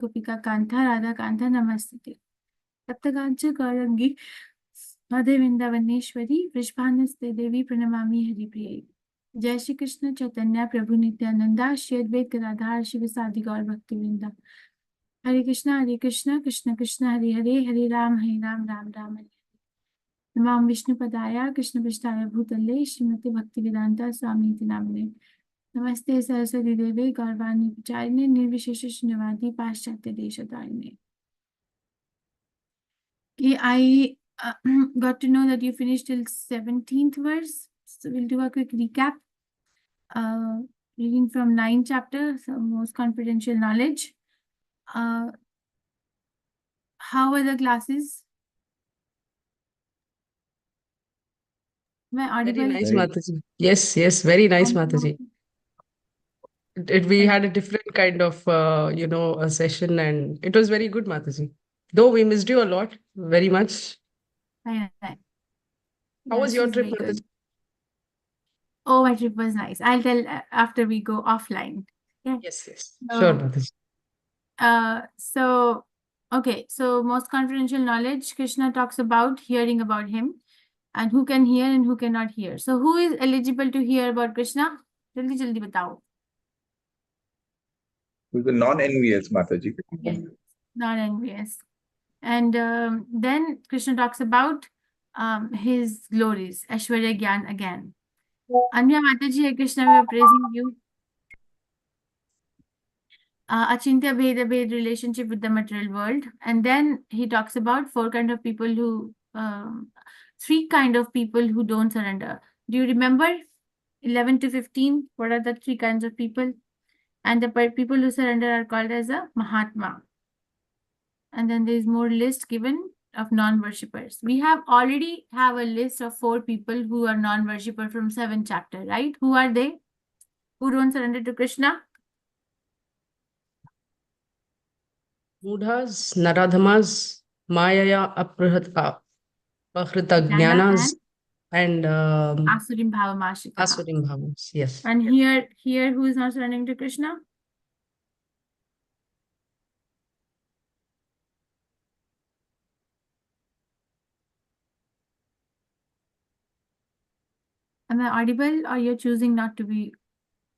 Gopika Kantha, Radha Kantha, Namastute. Saptakancha Gaurangi, Madhe Vrindavaneshwari, Vrishbhanaste Devi Pranamami Haripriya. Jai Shri Krishna Chaitanya Prabhu Nityananda, Shri Advait Gadadhar Shivasadi Gaur Bhakti Vrinda. Hare Krishna, Krishna Krishna, Hare Hare, Hare Ram, Ram Ram, Hare. Namam Vishnu Padaya, Krishna Prasthaya Bhutale, Srimati Bhaktivedanta Swami Namne. Namaste Saraswati Devi, Gaurvani Pacharine, Nirvishesha Srinivadi, Paschatya Deshatarine. Okay, I got to know that you finished till 17th verse. So we'll do a quick recap. Reading from 9th chapter, so most confidential knowledge. How are the classes? Am I audible? Very nice, Mataji. Yes, very nice, Mataji. We had a different kind of, a session, and it was very good, Mataji. Though we missed you a lot, very much. How was your trip, Mataji? Oh, my trip was nice. I'll tell after we go offline. Yeah. Yes. Sure, Mataji. So most confidential knowledge, Krishna talks about hearing about him and who can hear and who cannot hear. So who is eligible to hear about Krishna? Jaldi batao. Who's a non-envious, Mataji? Yes, non-envious. And then Krishna talks about his glories, Aishwarya Gyan again. Anya Mataji, Hare Krishna, we are praising you. Achintya Bheda Bhed relationship with the material world. And then he talks about three kind of people who don't surrender. Do you remember 11 to 15? What are the three kinds of people? And the people who surrender are called as a Mahatma. And then there is more list given of non-worshippers. We already have a list of 4 people who are non-worshipper from 7th chapter, right? Who are they? Who don't surrender to Krishna? Mudhas, Naradhamas, Mayaya Aprahrita Jnanas, and Asurim Bhavamashita. Asurim Bhavas, yes. And here who is not surrendering to Krishna? Am I audible or you're choosing not to be?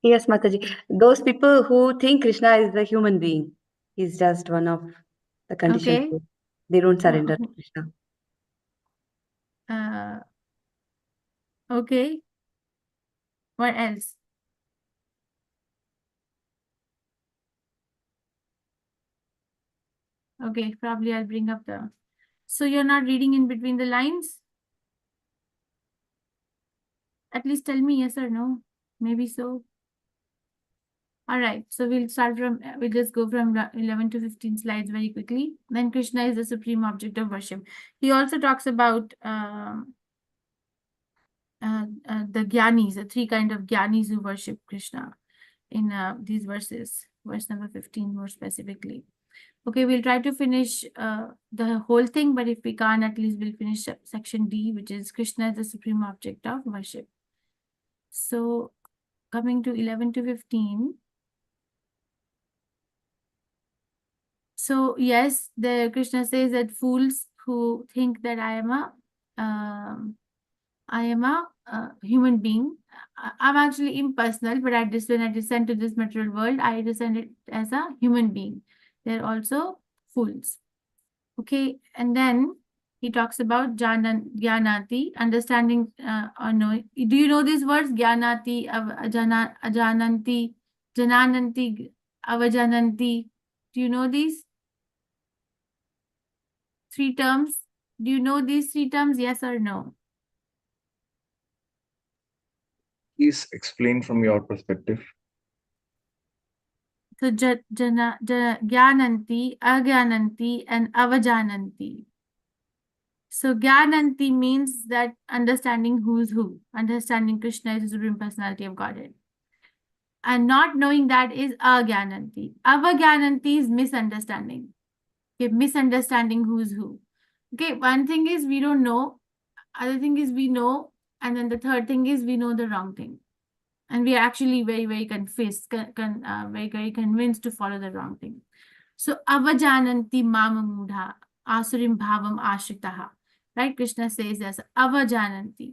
Yes, Mataji. Those people who think Krishna is a human being, he's just one of the conditions. Okay. They don't surrender to Krishna. Okay. What else? Okay, probably I'll bring up the... So you're not reading in between the lines? At least tell me yes or no. Maybe so. All right, so we'll just go from 11 to 15 slides very quickly. Then Krishna is the supreme object of worship. He also talks about the Gyanis, the 3 kind of Gyanis who worship Krishna in these verses, verse number 15 more specifically. Okay, we'll try to finish the whole thing, but if we can't, at least we'll finish section D, which is Krishna is the supreme object of worship. So coming to 11 to 15. So yes, the Krishna says that fools who think that I am a human being. I'm actually impersonal, but when I descend to this material world, I descended as a human being. They're also fools. Okay, and then he talks about Jnanati, understanding or knowing. Do you know these words? Jnanati, Ajananti, Janananti, Avajananti. Do you know these 3 terms? Do you know these 3 terms? Yes or no? Please explain from your perspective. So Jnananti, Agyananti, and Avajananti. So Gyananti means that understanding who's who, understanding Krishna is the Supreme Personality of Godhead. And not knowing that is Agyananti. Avagyananti is misunderstanding. Okay, misunderstanding who's who. Okay, one thing is we don't know, other thing is we know, and then the third thing is we know the wrong thing. And we are actually very, very confused, very convinced to follow the wrong thing. So avajananti mama mudha asurim bhavam ashritaha. Right? Krishna says as avajananti,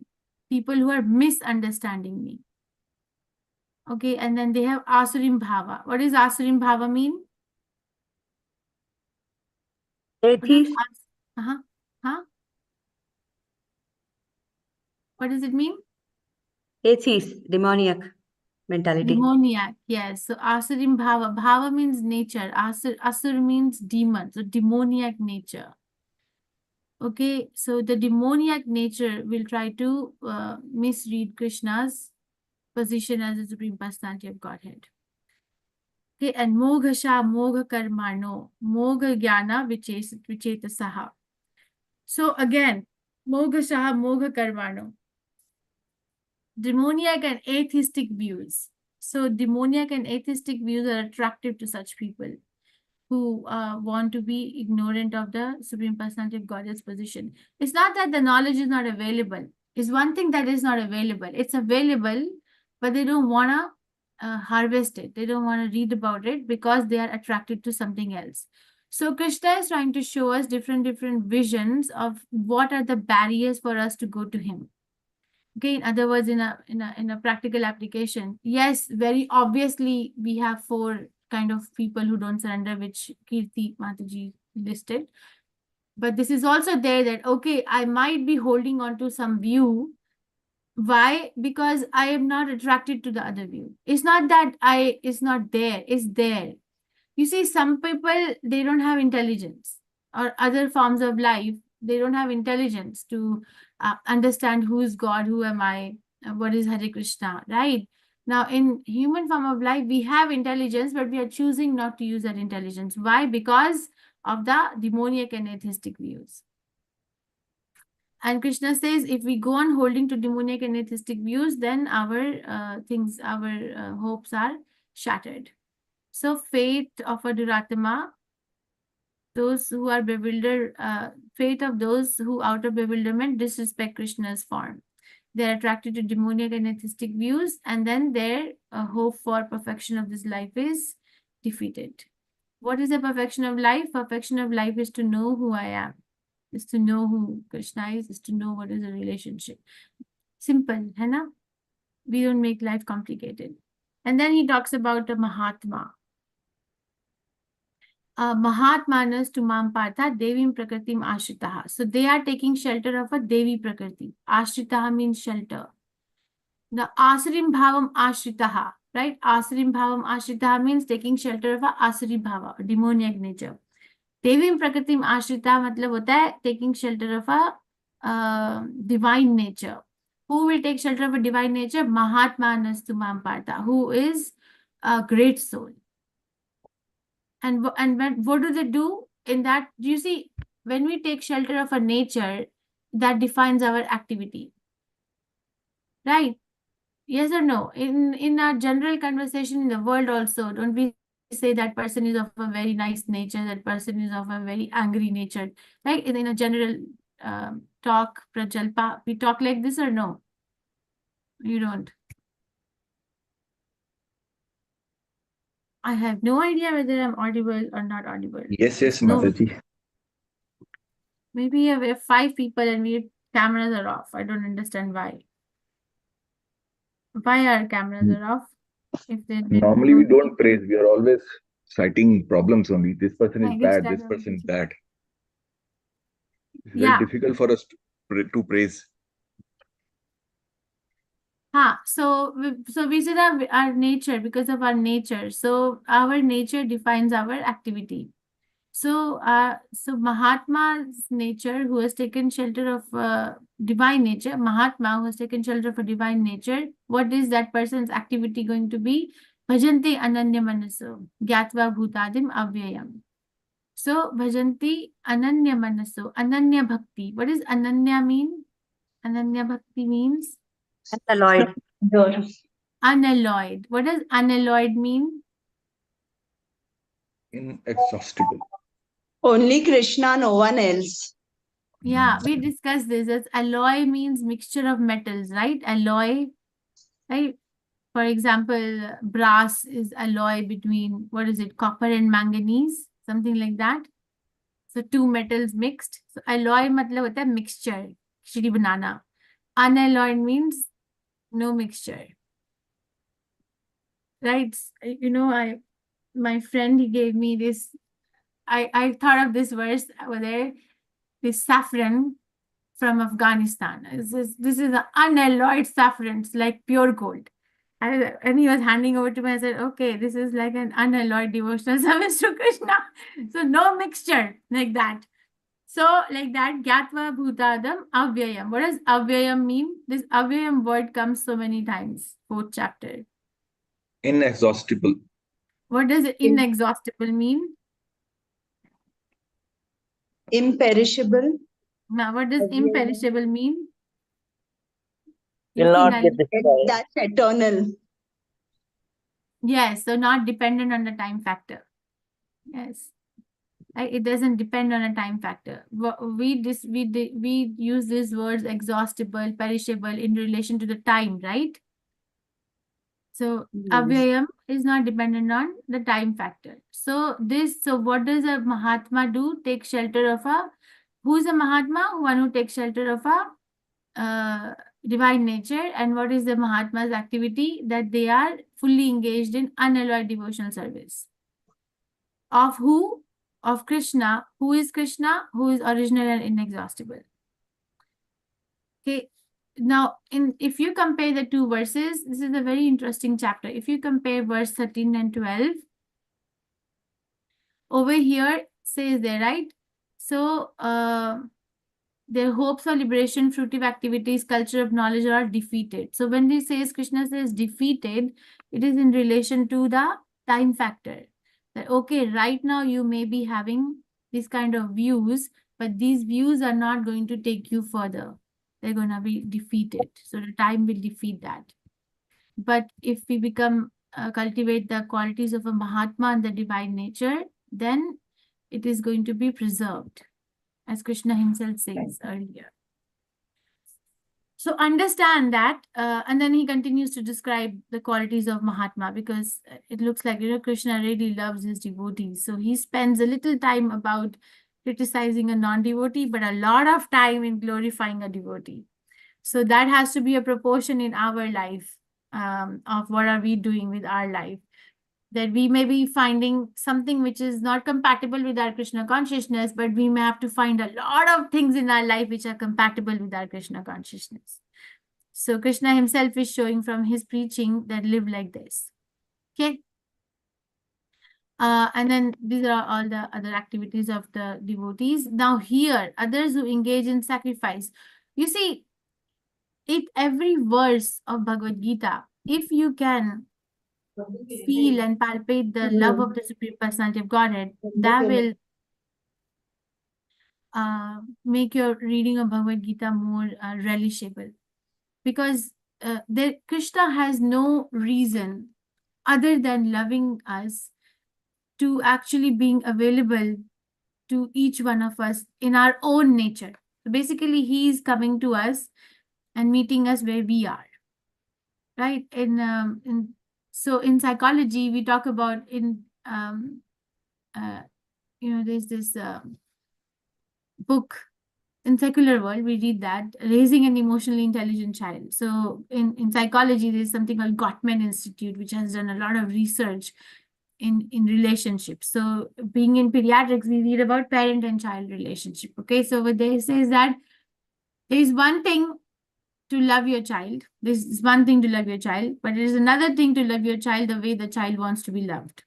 people who are misunderstanding me. Okay, and then they have asurim bhava. What does asurim bhava mean? Atheist, Huh? Huh? What does it mean? atheist, demoniac mentality. Demoniac, yes. So asurim bhava. Bhava means nature. Asur means demon. So demoniac nature. Okay, so the demoniac nature will try to misread Krishna's position as the Supreme Personality of Godhead. Okay, and moghasha mogha karmano mogha jnana vichetasaha. So again, moghasha mogha karmano. Demoniac and atheistic views. So demoniac and atheistic views are attractive to such people who want to be ignorant of the Supreme Personality of Godhead's position. It's not that the knowledge is not available. It's one thing that is not available. It's available, but they don't want to harvest it. They don't want to read about it because they are attracted to something else. So Krishna is trying to show us different visions of what are the barriers for us to go to him. Okay, in other words, in a practical application, yes, very obviously we have 4 kind of people who don't surrender, which Kirti Mataji listed. But this is also there that, okay, I might be holding on to some view. Why? Because I am not attracted to the other view. It's not that it's not there, it's there. You see, some people, they don't have intelligence, or other forms of life, they don't have intelligence to understand who is God, who am I, what is Hare Krishna, right? Now, in human form of life, we have intelligence, but we are choosing not to use that intelligence. Why? Because of the demoniac and atheistic views. And Krishna says, if we go on holding to demoniac and atheistic views, then our hopes are shattered. So fate of a Duratma, those who are bewildered, fate of those who out of bewilderment disrespect Krishna's form. They are attracted to demoniac and atheistic views, and then their hope for perfection of this life is defeated. What is the perfection of life? Perfection of life is to know who I am, is to know who Krishna is to know what is a relationship. Simple, hai na? We don't make life complicated. And then he talks about a Mahatma. Mahatmanas to Mampartha Devim Prakritim Ashritaha. So they are taking shelter of a Devi Prakriti. Ashritaha means shelter. The Asurim Bhavam Ashritaha, right? Asurim Bhavam Ashritaha means taking shelter of a Asuri Bhava, demoniac nature. Devim Prakritim Ashrita matlab hota hai taking shelter of a divine nature. Who will take shelter of a divine nature? Mahatmanas to Mampartha, who is a great soul. And what do they do in that? You see, when we take shelter of a nature, that defines our activity, right? Yes or no? In our general conversation in the world also, don't we say that person is of a very nice nature, that person is of a very angry nature, right? In a general talk, prajalpa, we talk like this or no? You don't. I have no idea whether I'm audible or not audible. Yes, No. Mataji. Maybe we have 5 people and we cameras are off. I don't understand why. Why our cameras are off? If they Normally we don't praise. We are always citing problems only. This person is bad. This person is bad. It's very difficult for us to praise. So we said our nature, because of our nature. So our nature defines our activity. So Mahatma's nature, who has taken shelter of divine nature, Mahatma who has taken shelter of a divine nature, what is that person's activity going to be? Bhajanti ananya manaso, gyatva bhutadim avyayam. So bhajanti ananya manaso, ananya bhakti. What does ananya mean? Ananya bhakti means? Unalloyed. Unalloyed. What does unalloyed mean? Inexhaustible. Only Krishna, no one else. Yeah, we discussed this. As alloy means mixture of metals, right? Alloy, right? For example, brass is alloy between, what is it, copper and manganese. something like that. So two metals mixed. So alloy matlab hota hai mixture, khichdi banana. Unalloyed means no mixture. Right? You know, my friend, he gave me this. I thought of this verse over there. This saffron from Afghanistan. This is an unalloyed saffron. It's like pure gold. And he was handing over to me. I said, okay, this is like an unalloyed devotional service to Krishna. So no mixture like that. So like that, Gyatva Bhutadam Avyayam. What does Avyayam mean? This Avyayam word comes so many times, 4th chapter. Inexhaustible. What does inexhaustible mean? Imperishable. Now, what does imperishable mean? Will not get destroyed. That's eternal. Yes, so not dependent on the time factor. Yes, it doesn't depend on a time factor. We use these words exhaustible, perishable in relation to the time, right? So avyayam is not dependent on the time factor. So what does a Mahatma do? Take shelter of who is a Mahatma? One who takes shelter of a divine nature. And what is the Mahatma's activity? That they are fully engaged in unalloyed devotional service. Of who? Of Krishna. Who is Krishna? Who is original and inexhaustible. Okay. Now, if you compare the two verses, this is a very interesting chapter. If you compare verse 13 and 12, over here says there, right? So, their hopes for liberation, fruitive activities, culture of knowledge are defeated. So when this says, Krishna says defeated, it is in relation to the time factor. That, okay, right now you may be having this kind of views, but these views are not going to take you further. They're going to be defeated. So the time will defeat that. But if we cultivate the qualities of a Mahatma and the divine nature, then it is going to be preserved, as Krishna himself says earlier. So understand that, and then he continues to describe the qualities of Mahatma, because it looks like, Krishna really loves his devotees. So he spends a little time about criticizing a non-devotee, but a lot of time in glorifying a devotee. So that has to be a proportion in our life, of what are we doing with our life. That we may be finding something which is not compatible with our Krishna consciousness, but we may have to find a lot of things in our life which are compatible with our Krishna consciousness. So Krishna himself is showing from his preaching that live like this. Okay. And then these are all the other activities of the devotees. Now here, others who engage in sacrifice. You see, every verse of Bhagavad Gita, if you can feel and palpate the love of the Supreme Personality of Godhead, that will make your reading of Bhagavad Gita more relishable. Because Krishna has no reason other than loving us to actually being available to each one of us in our own nature. So basically, he is coming to us and meeting us where we are. Right? So in psychology, we talk about there's this book in secular world, we read that raising an emotionally intelligent child. So in psychology, there's something called Gottman Institute, which has done a lot of research in relationships. So being in pediatrics, we read about parent and child relationship. Okay, so what they say is that there is one thing to love your child. This is one thing to love your child, but it is another thing to love your child the way the child wants to be loved.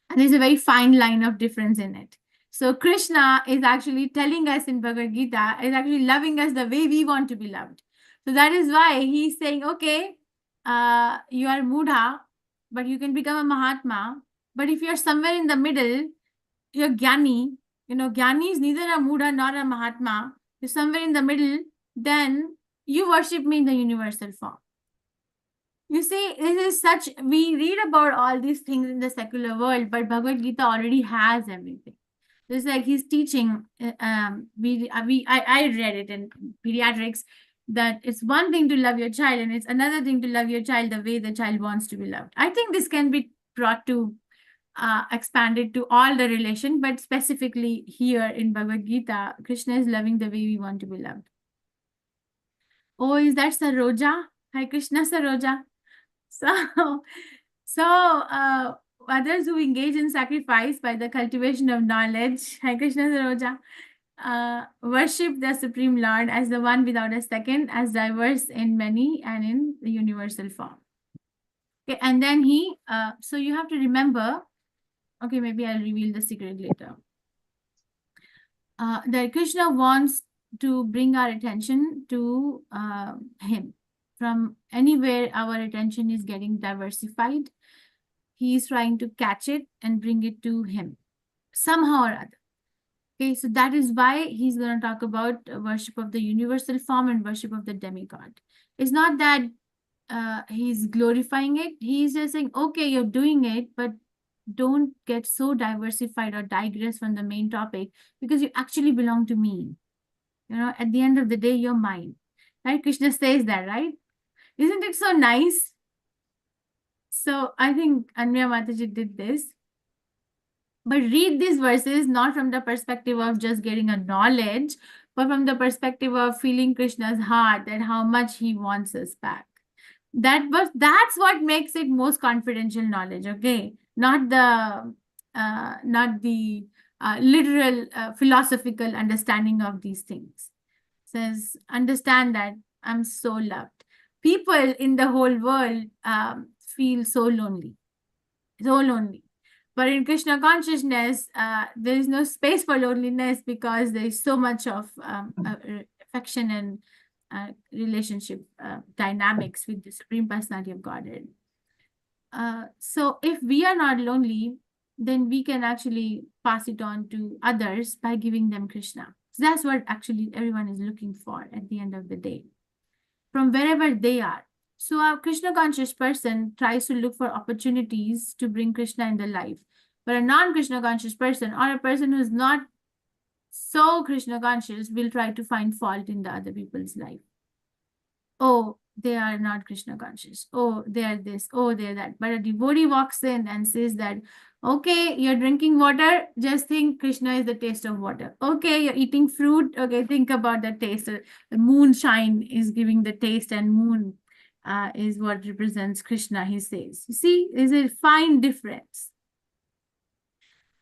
And there's a very fine line of difference in it. So Krishna is actually telling us in Bhagavad Gita, is actually loving us the way we want to be loved. So that is why he's saying, okay, you are Mudha, but you can become a Mahatma. But if you're somewhere in the middle, you're Jnani. Jnani is neither a Mudha nor a Mahatma. You're somewhere in the middle, then you worship me in the universal form. You see, we read about all these things in the secular world, but Bhagavad Gita already has everything. It's like he's teaching, I read it in pediatrics, that it's one thing to love your child and it's another thing to love your child the way the child wants to be loved. I think this can be brought to expanded to all the relation, but specifically here in Bhagavad Gita, Krishna is loving the way we want to be loved. Oh, is that Saroja? Hare Krishna Saroja. So others who engage in sacrifice by the cultivation of knowledge, Hare Krishna Saroja, worship the Supreme Lord as the one without a second, as diverse in many and in the universal form. Okay, and then so you have to remember, okay, maybe I'll reveal the secret later. That Krishna wants to bring our attention to him. From anywhere our attention is getting diversified, he is trying to catch it and bring it to him somehow or other. Okay, so that is why he's going to talk about worship of the universal form and worship of the demigod. It's not that he's glorifying it. He's just saying, okay, you're doing it, but don't get so diversified or digress from the main topic, because you actually belong to me. You know, at the end of the day, you're mine. Right? Krishna says that, right? Isn't it so nice? So I think Anvaya Mataji did this. But read these verses not from the perspective of just getting a knowledge, but from the perspective of feeling Krishna's heart and how much he wants us back. That's what makes it most confidential knowledge, okay? Not the literal philosophical understanding of these things. It says, understand that I'm so loved. People in the whole world feel so lonely. But in Krishna consciousness, there is no space for loneliness, because there is so much of affection and relationship dynamics with the Supreme Personality of Godhead. So if we are not lonely, then we can actually pass it on to others by giving them Krishna. So that's what actually everyone is looking for at the end of the day, from wherever they are. So a Krishna conscious person tries to look for opportunities to bring Krishna in their life. But a non-Krishna conscious person, or a person who is not so Krishna conscious, will try to find fault in the other people's life. Oh, they are not Krishna conscious. Oh, they are this. Oh, they are that. But a devotee walks in and says that, okay, you're drinking water, just think Krishna is the taste of water. Okay, you're eating fruit. Okay, think about the taste. The moonshine is giving the taste, and moon is what represents Krishna, he says. You see, there's a fine difference.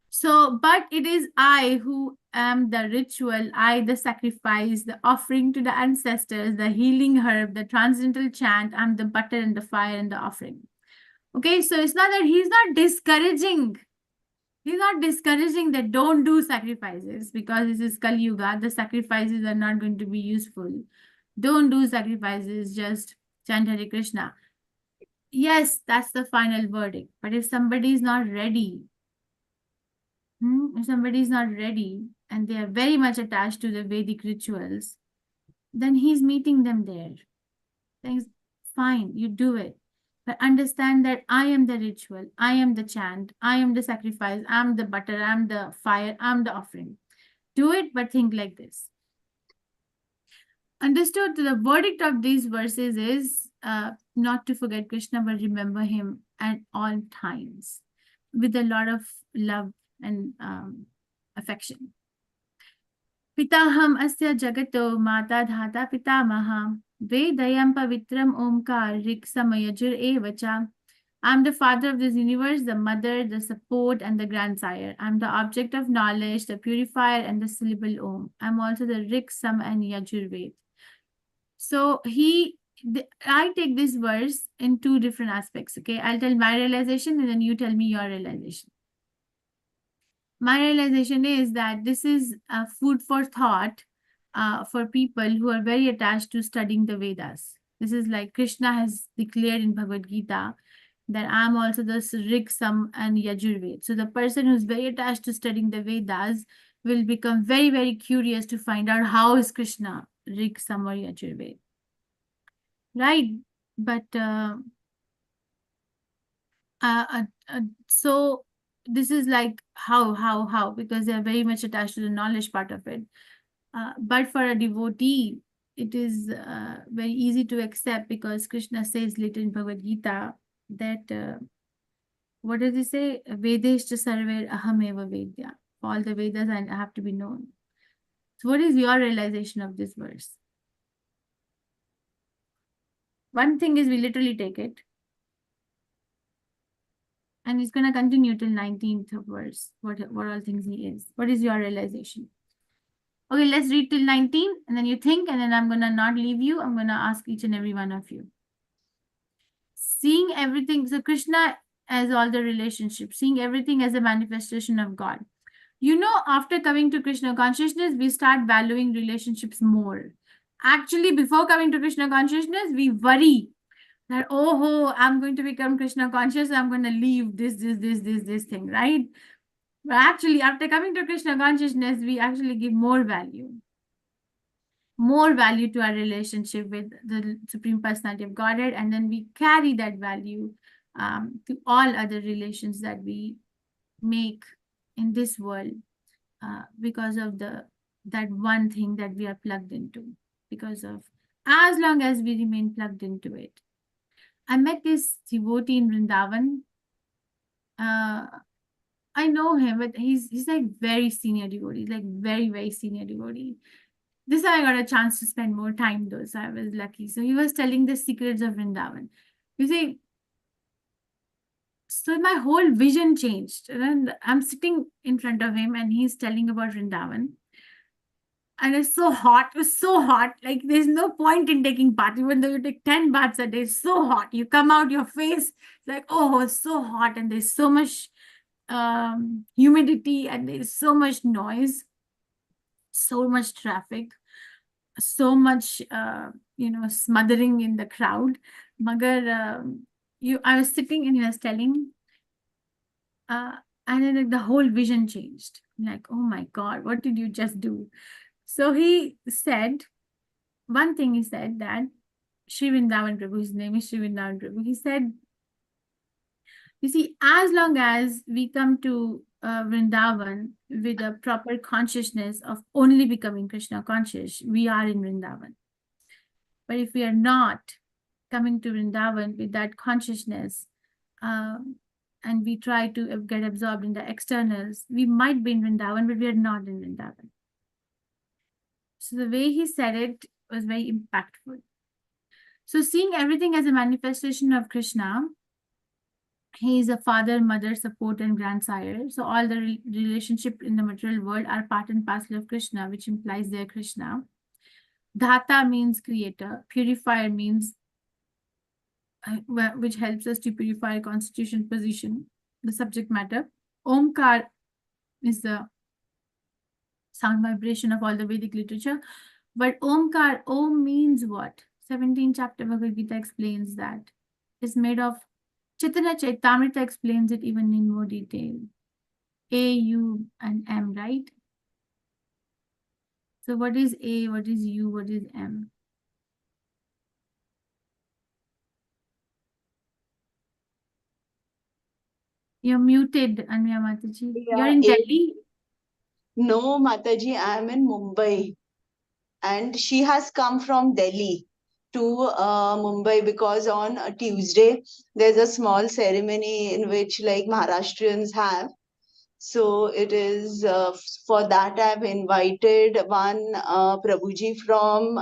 So, but it is I who am the ritual, I the sacrifice, the offering to the ancestors, the healing herb, the transcendental chant. I'm the butter and the fire and the offering. Okay, so it's not that he's not discouraging. He's not discouraging that don't do sacrifices, because this is Kali Yuga. The sacrifices are not going to be useful. Don't do sacrifices, just chant Hare Krishna. Yes, that's the final verdict. But if somebody is not ready, if somebody is not ready and they are very much attached to the Vedic rituals, then he's meeting them there. Saying, fine, you do it. But understand that I am the ritual, I am the chant, I am the sacrifice, I'm the butter, I'm the fire, I'm the offering. Do it, but think like this. Understood, the verdict of these verses is not to forget Krishna, but remember him at all times with a lot of love and affection. Pitaham asya jagato mata dhata pitamaha vedayam pavitram omkar rik samayajur evacha. I'm the father of this universe, the mother, the support, and the grandsire. I'm the object of knowledge, the purifier, and the syllable Om. I'm also the Rik, Sam, and Yajur Ved. So I take this verse in two different aspects. Okay, I'll tell my realization, and then you tell me your realization. My realization is that this is food for thought for people who are very attached to studying the Vedas. This is like Krishna has declared in Bhagavad Gita that I'm also the Rig, Sam, and Yajur Ved. So the person who's very attached to studying the Vedas will become very, very curious to find out how is Krishna Rig, Sam, or Yajur Ved. Right? But so this is like how, because they're very much attached to the knowledge part of it. But for a devotee, it is very easy to accept, because Krishna says later in Bhagavad Gita that what does he say? Vedeshta sarver ahameva vedya. All the Vedas I have to be known. So what is your realization of this verse? One thing is we literally take it. And he's going to continue till 19th verse. What all things he is. What is your realization? Okay, let's read till 19 and then you think, and then I'm going to not leave you. I'm going to ask each and every one of you. Seeing everything. So Krishna as all the relationships. Seeing everything as a manifestation of God. You know, after coming to Krishna consciousness, we start valuing relationships more. Actually, before coming to Krishna consciousness, we worry that, oh, I'm going to become Krishna conscious, I'm going to leave this thing, right? But actually, after coming to Krishna consciousness, we actually give more value to our relationship with the Supreme Personality of Godhead, and then we carry that value to all other relations that we make in this world because of that one thing that we are plugged into, because of as long as we remain plugged into it. I met this devotee in Vrindavan. I know him, but he's like very senior devotee, like very, very senior devotee. This I got a chance to spend more time though, so I was lucky. So he was telling the secrets of Vrindavan. You see, so my whole vision changed. And I'm sitting in front of him and he's telling about Vrindavan. And it's so hot. It was so hot. Like there's no point in taking bath. Even though you take 10 baths a day, it's so hot. You come out, your face, it's like, oh, it's so hot. And there's so much humidity and there's so much noise, so much traffic, so much, smothering in the crowd. Magar, I was sitting and he was telling, and then like, the whole vision changed. Like, oh my God, what did you just do? So he said, one thing he said that Sri Vrindavan Prabhu, his name is Sri Vrindavan Prabhu, he said, you see, as long as we come to Vrindavan with a proper consciousness of only becoming Krishna conscious, we are in Vrindavan. But if we are not coming to Vrindavan with that consciousness, and we try to get absorbed in the externals, we might be in Vrindavan, but we are not in Vrindavan. So the way he said it was very impactful. So seeing everything as a manifestation of Krishna, he is a father, mother, support, and grandsire. So all the relationship in the material world are part and parcel of Krishna, which implies they are Krishna. Dhata means creator. Purifier means which helps us to purify constitution, position, the subject matter. Omkar is the sound vibration of all the Vedic literature. But Omkar, Om means what? 17th chapter Bhagavad Gita explains that. It's made of Chaitanya Chaitamrita explains it even in more detail. A, U, and M, right? So what is A, what is U, what is M? You're muted, Anya Mataji. Yeah, You're in Delhi? No, Mataji, I am in Mumbai. And she has come from Delhi to Mumbai because on a Tuesday, there's a small ceremony in which like Maharashtrians have. So it is for that I've invited one Prabhuji from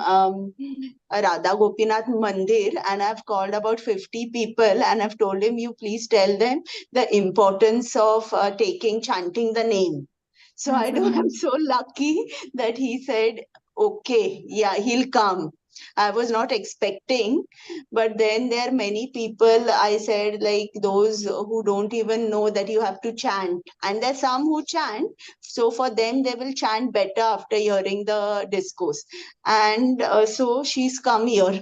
Radha Gopinath Mandir, and I've called about 50 people and I've told him, you please tell them the importance of chanting the name. So I know I'm so lucky that he said, okay, yeah, he'll come. I was not expecting, but then there are many people, I said, like those who don't even know that you have to chant. And there's some who chant. So for them, they will chant better after hearing the discourse. And so she's come here.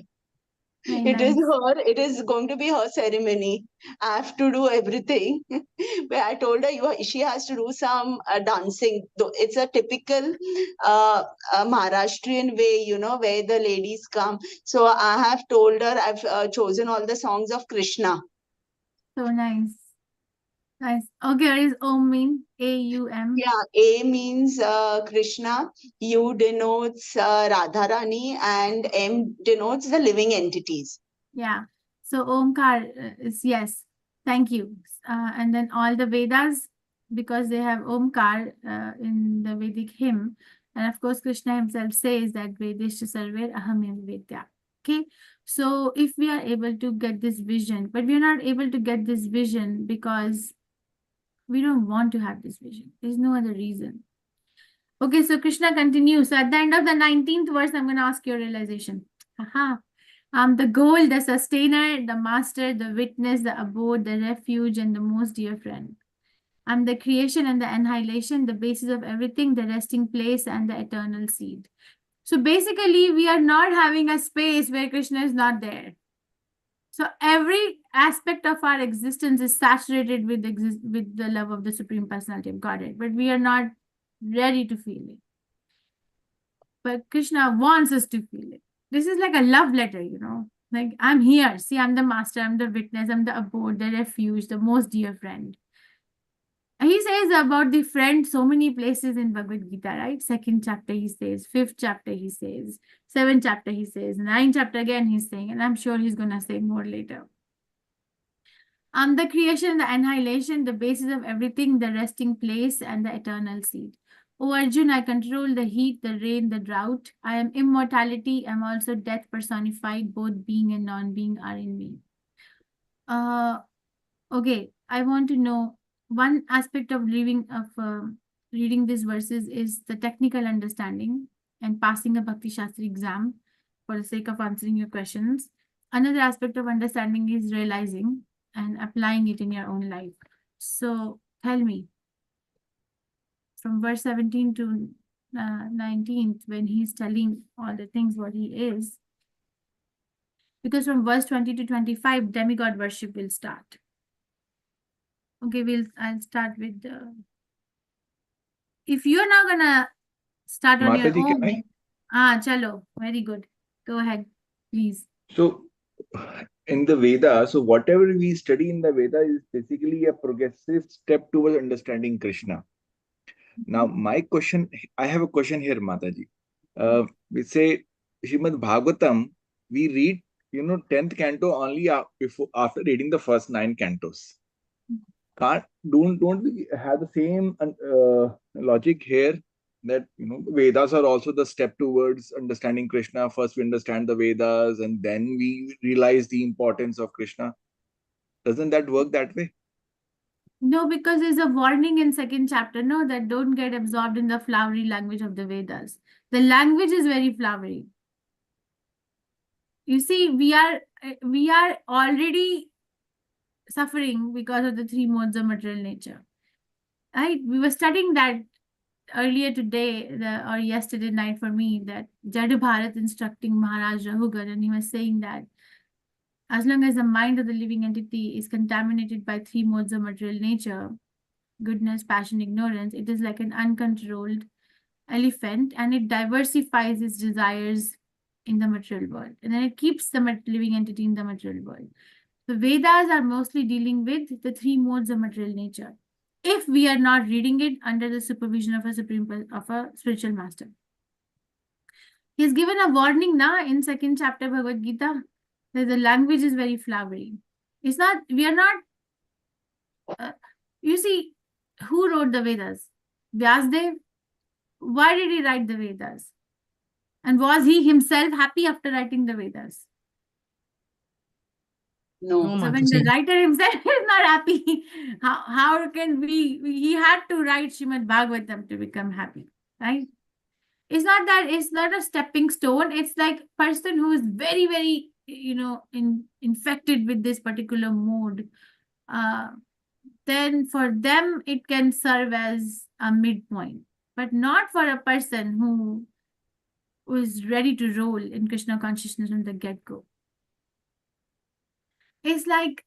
It is going to be her ceremony. I have to do everything. But I told her she has to do some dancing. It's a typical Maharashtrian way, where the ladies come. So I have told her I've chosen all the songs of Krishna. So nice. Nice. Okay, what is Om mean? A-U-M? Yeah, A means Krishna, U denotes Radharani, and M denotes the living entities. Yeah. So Omkar is yes. Thank you. And then all the Vedas, because they have Omkar in the Vedic hymn. And of course, Krishna himself says that Vedesha Sarver Ahamim Vedya. Okay. So if we are able to get this vision, but we are not able to get this vision because we don't want to have this vision. There's no other reason. Okay, so Krishna continues. So at the end of the 19th verse, I'm going to ask your realization. The goal, the sustainer, the master, the witness, the abode, the refuge, and the most dear friend. I'm the creation and the annihilation, the basis of everything, the resting place, and the eternal seed. So basically, we are not having a space where Krishna is not there. So every aspect of our existence is saturated with the love of the Supreme Personality of Godhead, but we are not ready to feel it. But Krishna wants us to feel it. This is like a love letter, you know. Like, I'm here. See, I'm the master, I'm the witness, I'm the abode, the refuge, the most dear friend. And he says about the friend so many places in Bhagavad Gita, right? 2nd chapter he says, 5th chapter he says, 7th chapter he says, 9th chapter again he's saying, and I'm sure he's going to say more later. The creation, the annihilation, the basis of everything, the resting place, and the eternal seed. O Arjun, I control the heat, the rain, the drought. I am immortality. I am also death personified. Both being and non-being are in me. Okay, I want to know one aspect of reading these verses is the technical understanding and passing a Bhakti Shastri exam for the sake of answering your questions. Another aspect of understanding is realizing and applying it in your own life. So tell me, from verse 17 to 19th, when he's telling all the things what he is, because from verse 20 to 25, demigod worship will start. Okay, I'll start with if you're not gonna start on Mataji, your own. can I? Chalo, very good. Go ahead, please. So in the Veda, so whatever we study in the Veda is basically a progressive step towards understanding Krishna. Now, my question, I have a question here, Mataji. We say Srimad Bhagavatam, we read, 10th canto only after reading the first 9 cantos. Don't we have the same logic here that Vedas are also the step towards understanding Krishna? First we understand the Vedas and then we realize the importance of Krishna. Doesn't that work that way? No, because there's a warning in 2nd chapter, no, that don't get absorbed in the flowery language of the Vedas. The language is very flowery. You see, we are already suffering because of the 3 modes of material nature. Right? We were studying that earlier today or yesterday night for me, that Jada Bharat instructing Maharaj Rahugar, and he was saying that as long as the mind of the living entity is contaminated by 3 modes of material nature, goodness, passion, ignorance, it is like an uncontrolled elephant, and it diversifies its desires in the material world, and then it keeps the living entity in the material world. The Vedas are mostly dealing with the 3 modes of material nature, if we are not reading it under the supervision of a spiritual master. He's given a warning now in 2nd chapter Bhagavad Gita that the language is very flowery. We are not, you see, who wrote the Vedas? Vyasdev. Why did he write the Vedas? And was he himself happy after writing the Vedas? No. So when the writer himself is not happy, how can he had to write Srimad Bhagavatam to become happy, right? It's not that, it's not a stepping stone. It's like a person who is very, very, infected with this particular mode. Then for them, it can serve as a midpoint, but not for a person who is ready to roll in Krishna consciousness from the get-go. It's like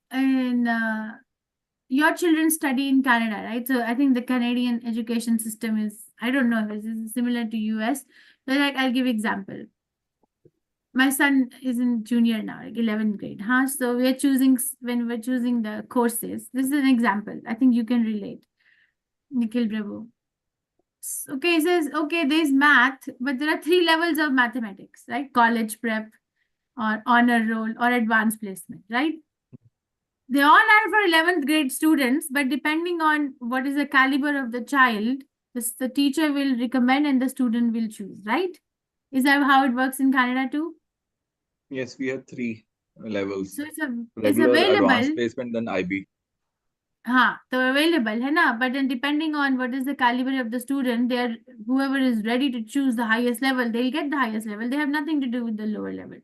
your children study in Canada, right? So I think the Canadian education system is, I don't know if it's similar to US, but like I'll give example. My son is in junior now, like 11th grade. So when we're choosing the courses, this is an example. I think you can relate. Nikhil Prabhu. Okay, it says, okay, there's math, but there are 3 levels of mathematics, right? College prep, or honor roll, or advanced placement, right? They all are for 11th grade students, but depending on what is the caliber of the child, the teacher will recommend and the student will choose, right? Is that how it works in Canada too? Yes, we have 3 levels. So it's Regular, available. advanced placement, then IB. So available, hai na? But then depending on what is the caliber of the student, whoever is ready to choose the highest level, they'll get the highest level. They have nothing to do with the lower level.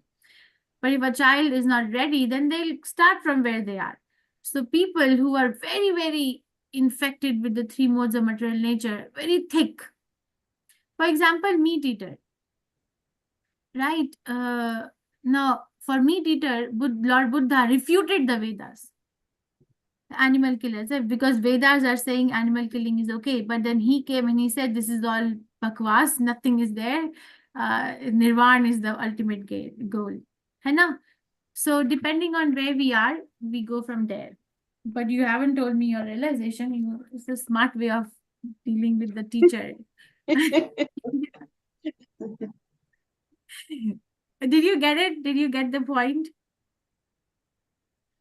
But if a child is not ready, then they'll start from where they are. So people who are very, very infected with the 3 modes of material nature, very thick. For example, meat eater, right? Now, for meat eater, Lord Buddha refuted the Vedas, animal killers, because Vedas are saying animal killing is okay. But then he came and he said, this is all bakwas, nothing is there. Nirvana is the ultimate goal. Hai na? So depending on where we are, we go from there. But you haven't told me your realization. It's a smart way of dealing with the teacher. Did you get it? Did you get the point?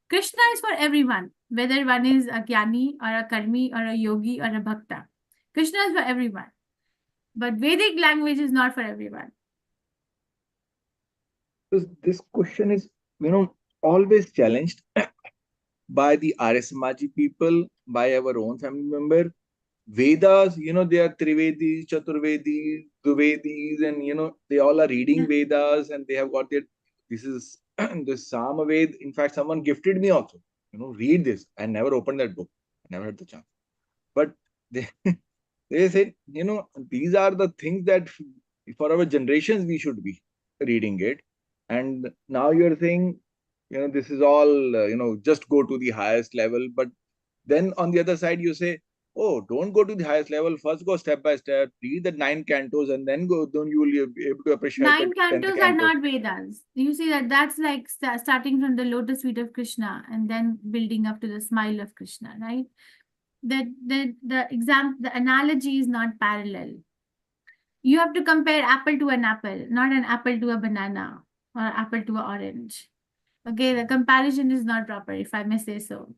Krishna is for everyone, whether one is a jnani or a karmi or a yogi or a bhakta. Krishna is for everyone. But Vedic language is not for everyone. This question is, always challenged by the Arya Samaji people, by our own family member. Vedas, they are Trivedis, Chaturvedis, Dvivedis, and they all are reading Vedas, and they have got their. This is the Samaved. In fact, someone gifted me also. Read this. I never opened that book. I never had the chance. But they they said, these are the things that for our generations we should be reading it. And now you're saying, this is all, just go to the highest level. But then on the other side, you say, oh, don't go to the highest level. First, go step by step, read the 9 cantos, and then go. Then you will be able to appreciate 9 the 10th cantos are canto. not Vedas. You see that's like starting from the lotus feet of Krishna and then building up to the smile of Krishna, right? The analogy is not parallel. You have to compare apple to an apple, not an apple to a banana or apple to an orange. Okay, the comparison is not proper, if I may say so.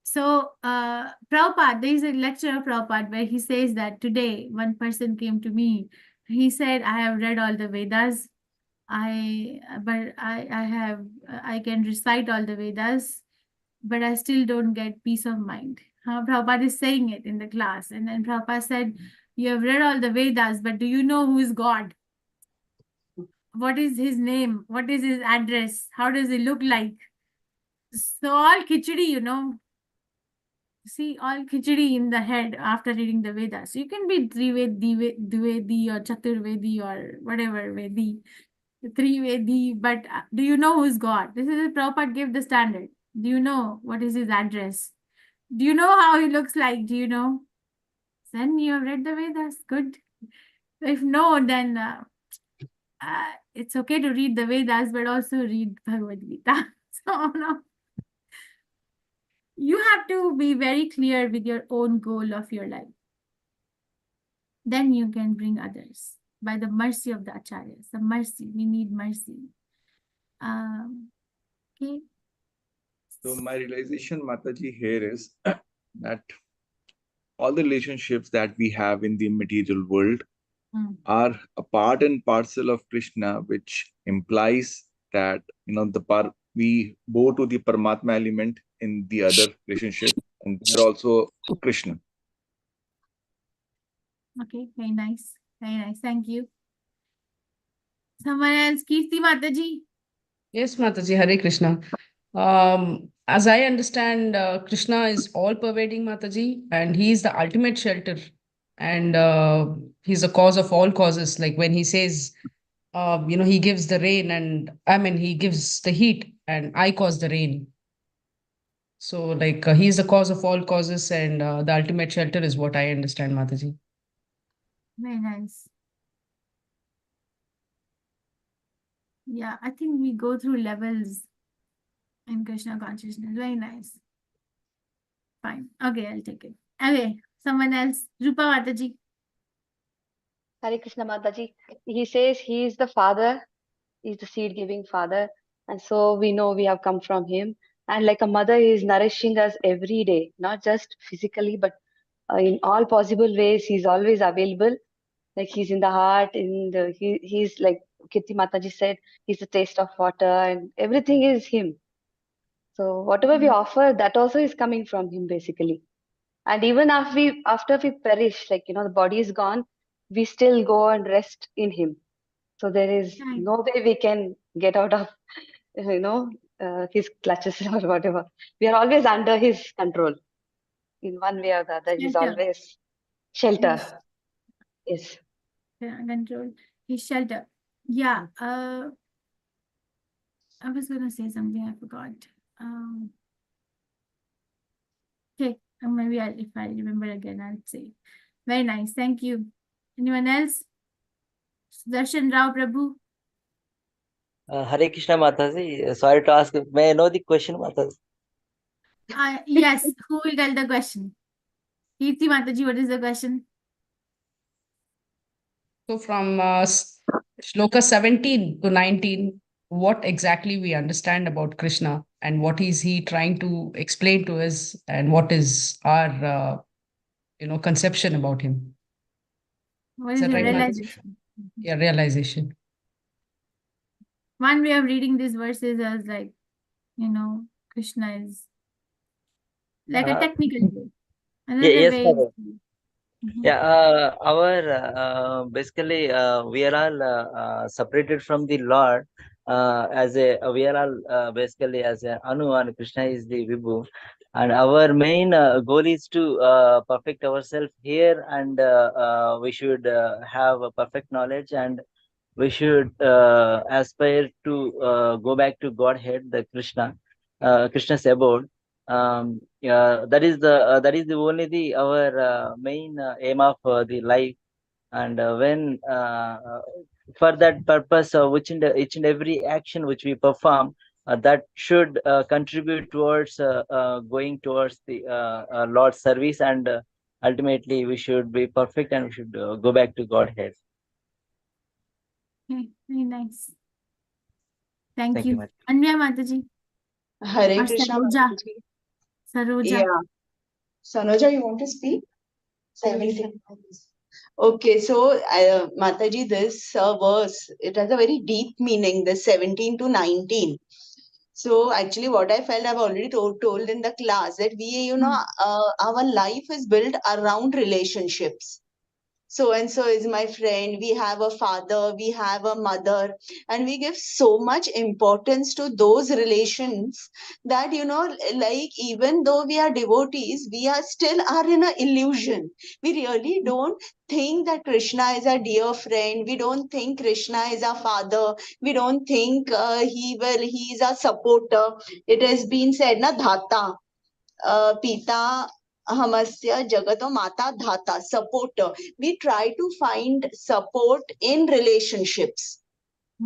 So, Prabhupada, there is a lecture of Prabhupada where he says that today one person came to me. He said, I have read all the Vedas. I can recite all the Vedas, but I still don't get peace of mind. Prabhupada is saying it in the class. And then Prabhupada said, you have read all the Vedas, but do you know who is God? What is his name? What is his address? How does he look like? So all khichdi, see, all khichdi in the head after reading the Vedas. You can be Dvivedi or Chaturvedi or whatever Vedi, Trivedi, but do you know who's God? This is Prabhupada gave the standard. Do you know what is his address? Do you know how he looks like? Do you know? Then you have read the Vedas. Good. If no, then it's okay to read the Vedas, but also read Bhagavad Gita. So, no. You have to be very clear with your own goal of your life. Then you can bring others by the mercy of the acharyas. The mercy, we need mercy. Okay. So my realization, Mataji, here is that all the relationships that we have in the material world are a part and parcel of Krishna, which implies that we go to the Paramatma element in the other relationship, and they're also Krishna. Okay, very nice. Very nice. Thank you. Someone else, Kirti Mataji. Yes, Mataji, Hare Krishna. As I understand, Krishna is all pervading, Mataji, and he is the ultimate shelter. And he's the cause of all causes. Like when he says, he gives the rain, and he gives the heat, and I cause the rain. So, like, he is the cause of all causes, and the ultimate shelter is what I understand, Mataji. Very nice. Yeah, I think we go through levels in Krishna consciousness. Very nice. Fine. Okay, I'll take it. Okay, someone else. Rupa Mataji. Hare Krishna Mataji. He says he is the father, he's the seed giving father. And so we know we have come from him. And like a mother is nourishing us every day, not just physically, but in all possible ways. He's always available. Like he's in the heart, he's like Kirti Mataji said, he's the taste of water, and everything is him. So whatever we offer, that also is coming from him basically. And even after we perish, like the body is gone, we still go and rest in him. So there is Right. no way we can get out of his clutches or whatever. We are always under his control in one way or the other. He's Shelter. always shelter. Yes. Yes. Control. His shelter. Yeah. I was gonna say something, I forgot. Okay. Maybe if I remember again, I'll say. Very nice. Thank you. Anyone else? Sudarshan Rao Prabhu. Hare Krishna Mataji. Sorry to ask. May I know the question, Mataji? Yes. Who will tell the question? Kirti Mataji, what is the question? So from Shloka 17 to 19, what exactly we understand about Krishna and what is he trying to explain to us and what is our conception about him? What Is is that your right, Mataji? realization? Yeah, realization. One way of reading these verses as like, Krishna is like a technical way. Another Yes, way is Mataji. Yeah, basically, we are all separated from the Lord. We are all basically as a Anu, and Krishna is the Vibhu, and our main goal is to perfect ourselves here, and we should have a perfect knowledge, and we should aspire to go back to Godhead, the Krishna's abode. Yeah, that is the only our main aim of the life. And when for that purpose, each and every action which we perform, that should contribute towards going towards the Lord's service, and ultimately we should be perfect, and we should go back to Godhead. Okay, very nice. Thank Thank you. you, Mataji. Anya Mataji. Hare Or Krishna Saroja. Mataji. Saroja. Yeah. Sanoja, you want to speak? 17. Okay, so Mataji, this verse, it has a very deep meaning, the 17 to 19. So actually what I felt I've already told in the class that we, our life is built around relationships. So and so is my friend, we have a father, we have a mother, and we give so much importance to those relations that like even though we are devotees, we are still are in an illusion. We really don't think that Krishna is a dear friend, we don't think Krishna is a father, we don't think he is a supporter. It has been said na dhata, Pita Hamasya Jagato Mata Dhata, supporter. We try to find support in relationships,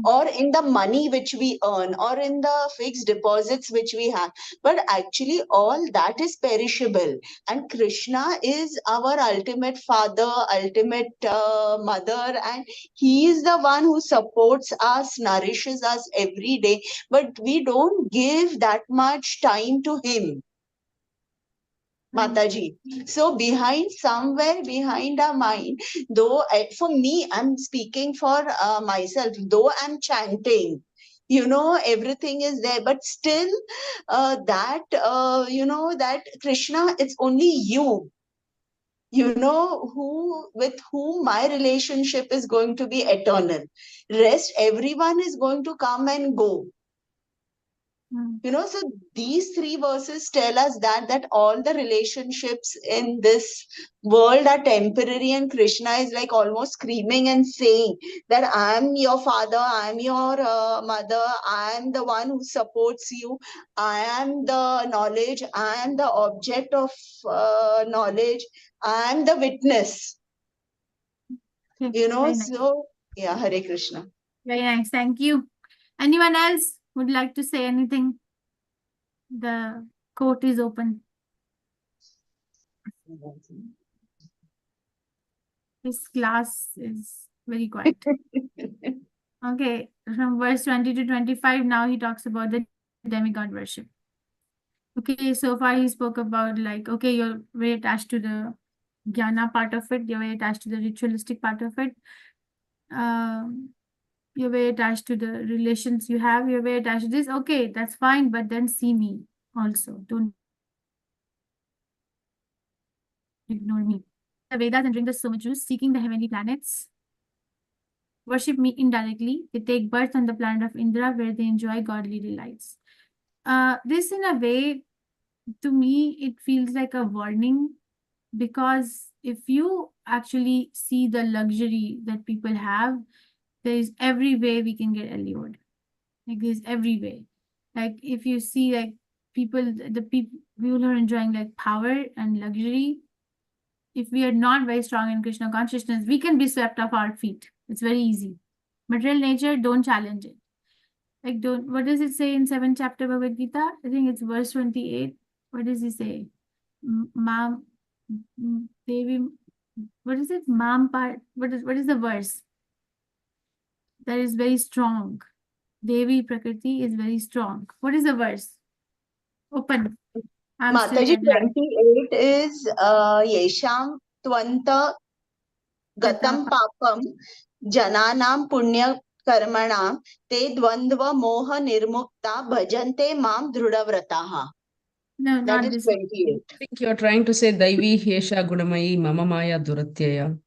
or in the money which we earn, or in the fixed deposits which we have. But actually, all that is perishable. And Krishna is our ultimate father, ultimate mother, and he is the one who supports us, nourishes us every day. But we don't give that much time to him. Mataji. So somewhere behind our mind, though for me, I'm speaking for myself, though I'm chanting, everything is there, but still that Krishna, it's only you, with whom my relationship is going to be eternal. Rest, everyone is going to come and go. So these three verses tell us that all the relationships in this world are temporary, and Krishna is like almost screaming and saying that I am your father, I am your mother, I am the one who supports you, I am the knowledge, I am the object of knowledge, I am the witness. Very nice. So yeah, Hare Krishna. Very nice. Thank you. Anyone else would like to say anything? The court is open. This class is very quiet. Okay, from verse 20 to 25, now he talks about the demigod worship. Okay, so far he spoke about like, okay, you're very attached to the jnana part of it, you're very attached to the ritualistic part of it. You're very attached to the relations you have, you're very attached to this. Okay, that's fine, but then see me also. Don't ignore me. The Vedas and drink the soma juice, seeking the heavenly planets. Worship me indirectly. They take birth on the planet of Indra, where they enjoy godly delights. This, in a way, to me, it feels like a warning, because if you actually see the luxury that people have, there is every way we can get allured. Like there's every way. Like if you see like the people who are enjoying like power and luxury, if we are not very strong in Krishna consciousness, we can be swept off our feet. It's very easy. Material nature, don't challenge it. Like don't, what does it say in 7th chapter of Vaikuntha? I think it's verse 28. What does he say? Ma'am, Devi, what is it? Ma'am part, what is the verse? That is very strong. Devi Prakriti is very strong. What is the verse? Open. I'm still Mataji, at line. 28 is Yesham Twanta Gatam Papam Jananam Punya Karmanam Te Dvandva Moha Nirmukta Bhajante Mam Dhrudavrataha. No, That not is this one. 28. I think you're trying to say Daivi Hesha Gunamayi Mama Maya Duratyaya.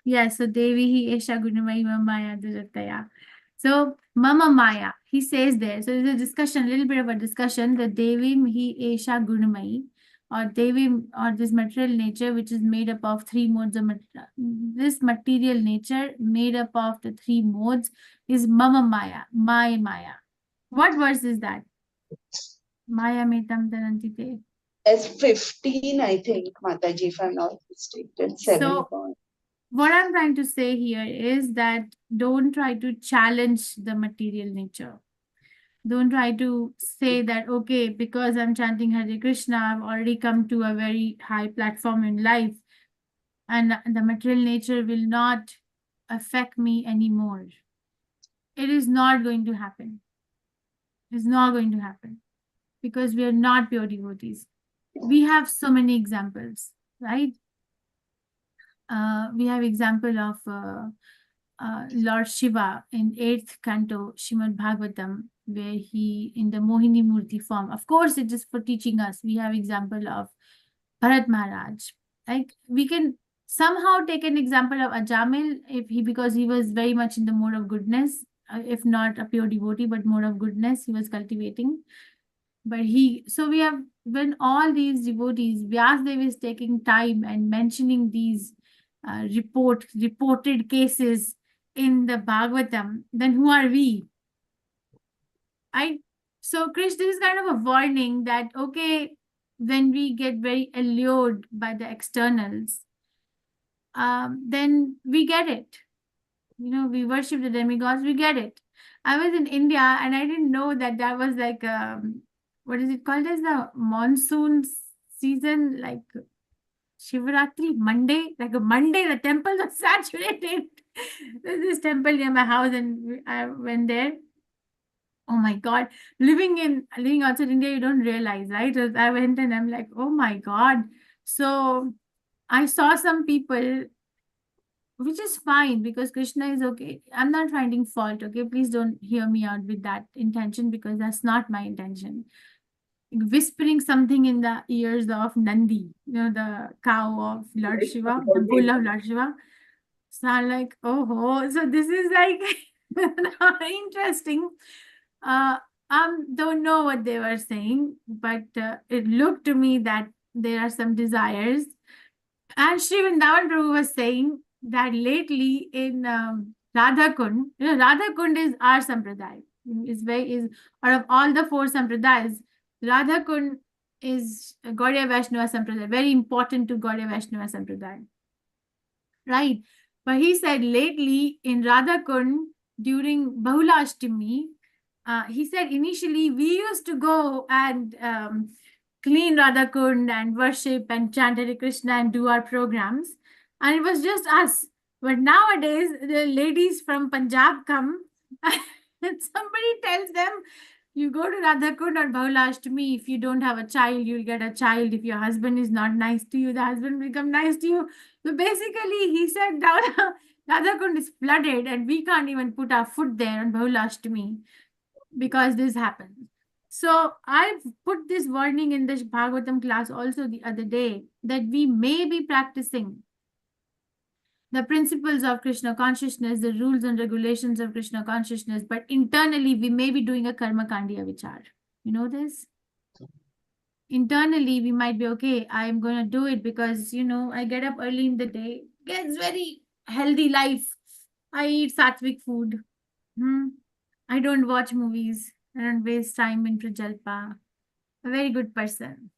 Yes, so Devi hi Esha Gunamai Maya Durataya. So Mama Maya, he says there. So there's a discussion, a little bit of a discussion that Devi hi Esha Gunamai, or Devi, or this material nature, which is made up of 3 modes of this material nature made up of the 3 modes is Mama Maya, my Maya. What verse is that? Maya metam tanantite. As 15, I think, Mataji, if I'm not mistaken. 7 So point. what I'm trying to say here is that don't try to challenge the material nature. Don't try to say that, okay, because I'm chanting Hare Krishna, I've already come to a very high platform in life, and the material nature will not affect me anymore. It is not going to happen. It's not going to happen, because we are not pure devotees. We have so many examples, right? We have example of Lord Shiva in 8th canto Srimad Bhagavatam, where he in the Mohini Murti form. Of course, it is for teaching us. We have example of Bharat Maharaj. Like we can somehow take an example of Ajamil, if he, because he was very much in the mode of goodness, if not a pure devotee, but mode of goodness he was cultivating. But so we have, when all these devotees, Vyasdev is taking time and mentioning these reported cases in the Bhagavatam, then who are we? So Krish, this is kind of a warning that, okay, when we get very allured by the externals, then we get it. You know, we worship the demigods, we get it. I was in India and I didn't know that was like, what is it called as the monsoon season, like Shivaratri, Monday, like a Monday, the temples are saturated. There's this temple near my house and I went there. Oh my God, living outside India, you don't realize, right? So I went and I'm like, oh my God. So I saw some people, which is fine because Krishna is okay. I'm not finding fault, okay? Please don't hear me out with that intention, because that's not my intention. Whispering something in the ears of Nandi, you know, the cow of Lord Shiva, the bull of Lord Shiva. So I'm like, oh, so this is like interesting. Don't know what they were saying, but it looked to me that there are some desires. And Sri Vrindavan Prabhu was saying that lately in Radha Kund, you know, Radha Kund is our sampradaya. Is out of all the 4 sampradayas, Radha Kund is Gaudiya Vaishnava sampradaya, very important to Gaudiya Vaishnava sampradaya. Right. But he said lately in Radha Kund during Bahulashtami, he said initially we used to go and clean Radha Kund and worship and chant Hare Krishna and do our programs. And it was just us. But nowadays, the ladies from Punjab come and somebody tells them, You go to Radha Kund on Bahulashtami. If you don't have a child, you'll get a child. If your husband is not nice to you, the husband will become nice to you. So basically, he said down Radha Kund is flooded and we can't even put our foot there on Bahulashtami because this happens. So I put this warning in the Bhagavatam class also the other day that we may be practicing the principles of Krishna consciousness, the rules and regulations of Krishna consciousness, but internally we may be doing a karma kandiya vichar. You know this? Internally we might be, okay, I'm going to do it because, I get up early in the day, gets very healthy life. I eat sattvic food. I don't watch movies. I don't waste time in Prajalpa. A very good person.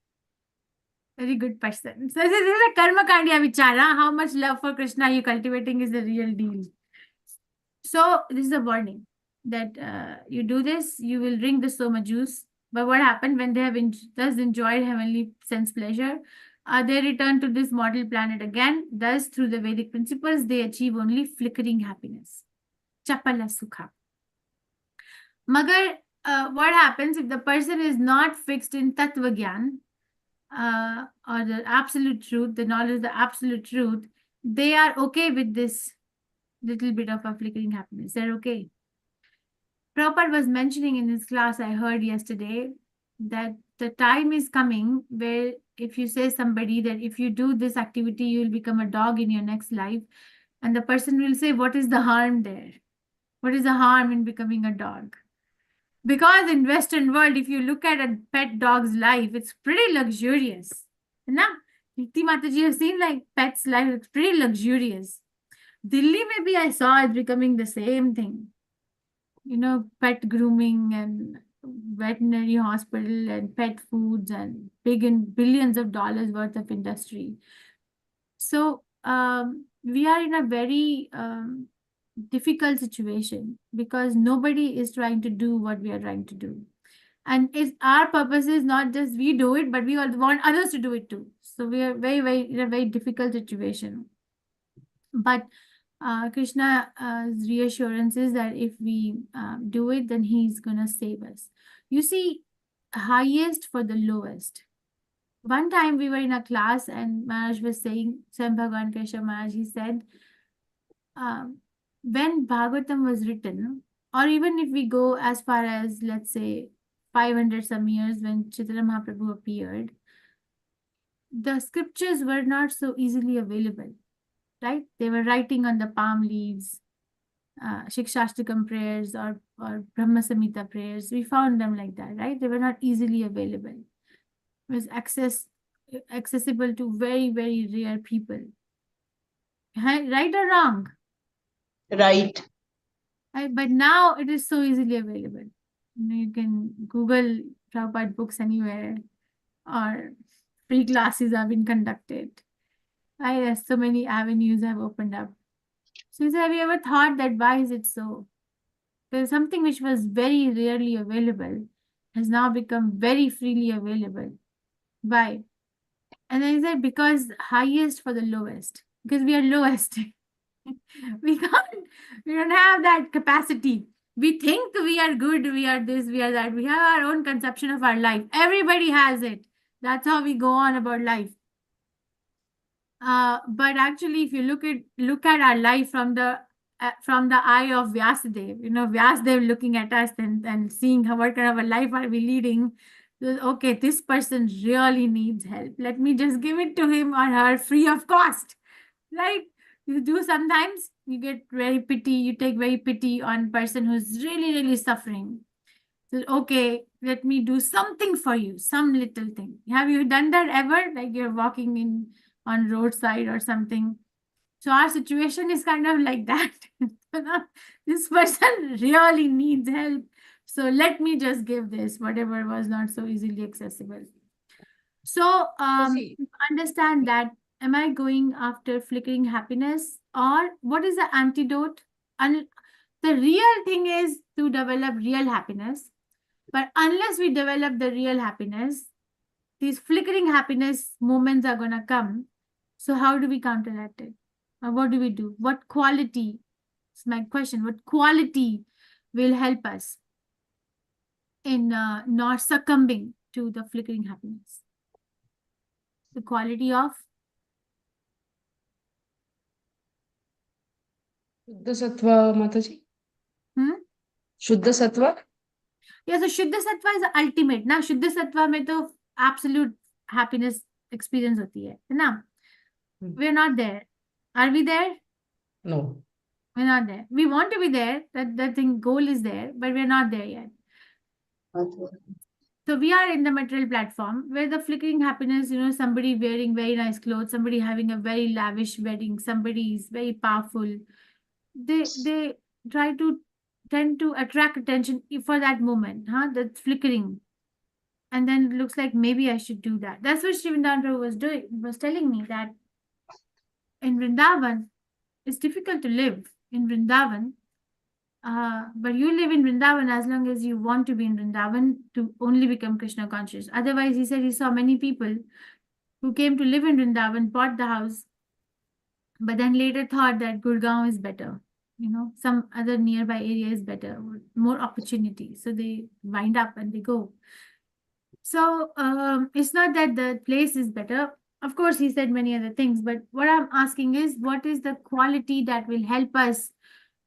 Very good person. So this is a karma kandiya vichara. How much love for Krishna you cultivating is the real deal. So this is a warning that you do this, you will drink the soma juice. But what happened when they have thus enjoyed heavenly sense pleasure? They return to this mortal planet again. Thus, through the Vedic principles, they achieve only flickering happiness. Chapala sukha. Magar, what happens if the person is not fixed in Tattva Gyan, or the absolute truth, the knowledge of the absolute truth, they are okay with this little bit of a flickering happiness. They're okay. Prabhupada was mentioning in his class, I heard yesterday, that the time is coming where if you say somebody that if you do this activity, you will become a dog in your next life. And the person will say, what is the harm there? What is the harm in becoming a dog? Because in Western world, if you look at a pet dog's life, it's pretty luxurious. Na? Niti Mataji have seen like pet's life, it's pretty luxurious. Delhi maybe I saw it becoming the same thing. Pet grooming and veterinary hospital and pet foods and big and billions of dollars worth of industry. So we are in a very difficult situation because nobody is trying to do what we are trying to do. And our purpose is not just we do it, but we all want others to do it too. So we are very, very in a very difficult situation. But Krishna's reassurance is that if we do it, then he's going to save us. You see, highest for the lowest. One time we were in a class and Maharaj was saying, Swam Bhagavan Keshav Maharaj, he said, when Bhagavatam was written, or even if we go as far as, let's say, 500 some years when Chaitanya Mahaprabhu appeared, the scriptures were not so easily available. Right? They were writing on the palm leaves, Shikshashtakam prayers or Brahma Samhita prayers. We found them like that, right? They were not easily available. It was accessible to very, very rare people. Right or wrong? Right. But now it is so easily available. You can Google Prabhupada books anywhere, or free classes have been conducted. So many avenues have opened up. So have you ever thought that why is it so? There's something which was very rarely available has now become very freely available. Why? And then he said, because highest for the lowest. Because we are lowest. we don't have that capacity. We think we are good, we are this, we are that. We have our own conception of our life. Everybody has it. That's how we go on about life. But actually, if you look at our life from the eye of Vyasadev, Vyasadev looking at us and seeing what kind of a life are we leading. Okay, this person really needs help. Let me just give it to him or her free of cost. Right? You do sometimes, you get very pity, you take very pity on person who's really, really suffering. So, okay, let me do something for you, some little thing. Have you done that ever? Like you're walking on roadside or something. So our situation is kind of like that. This person really needs help. So let me just give this, whatever was not so easily accessible. So understand that, am I going after flickering happiness, or what is the antidote? And the real thing is to develop real happiness. But unless we develop the real happiness, these flickering happiness moments are going to come. So how do we counteract it? Or what do we do? What quality? It's my question. What quality will help us? in not succumbing to the flickering happiness. The quality of Shuddha Sattva, Mataji. Shuddha Sattva? Yeah, so Shuddha Sattva is the ultimate. Na Shuddha Sattva mein to absolute happiness experience hoti hai na? We're not there. Are we there? No. We're not there. We want to be there. That thing goal is there, but we're not there yet. So we are in the material platform where the flickering happiness, somebody wearing very nice clothes, somebody having a very lavish wedding, somebody is very powerful. They try to tend to attract attention for that moment, that's flickering. And then it looks like maybe I should do that. That's what Sri Prabhu was telling me, that in Vrindavan, it's difficult to live in Vrindavan. But you live in Vrindavan as long as you want to be in Vrindavan to only become Krishna conscious. Otherwise, he said he saw many people who came to live in Vrindavan, bought the house, but then later thought that Gurgaon is better. Some other nearby area is better, more opportunity. So they wind up and they go. So it's not that the place is better. Of course, he said many other things, but what I'm asking is, what is the quality that will help us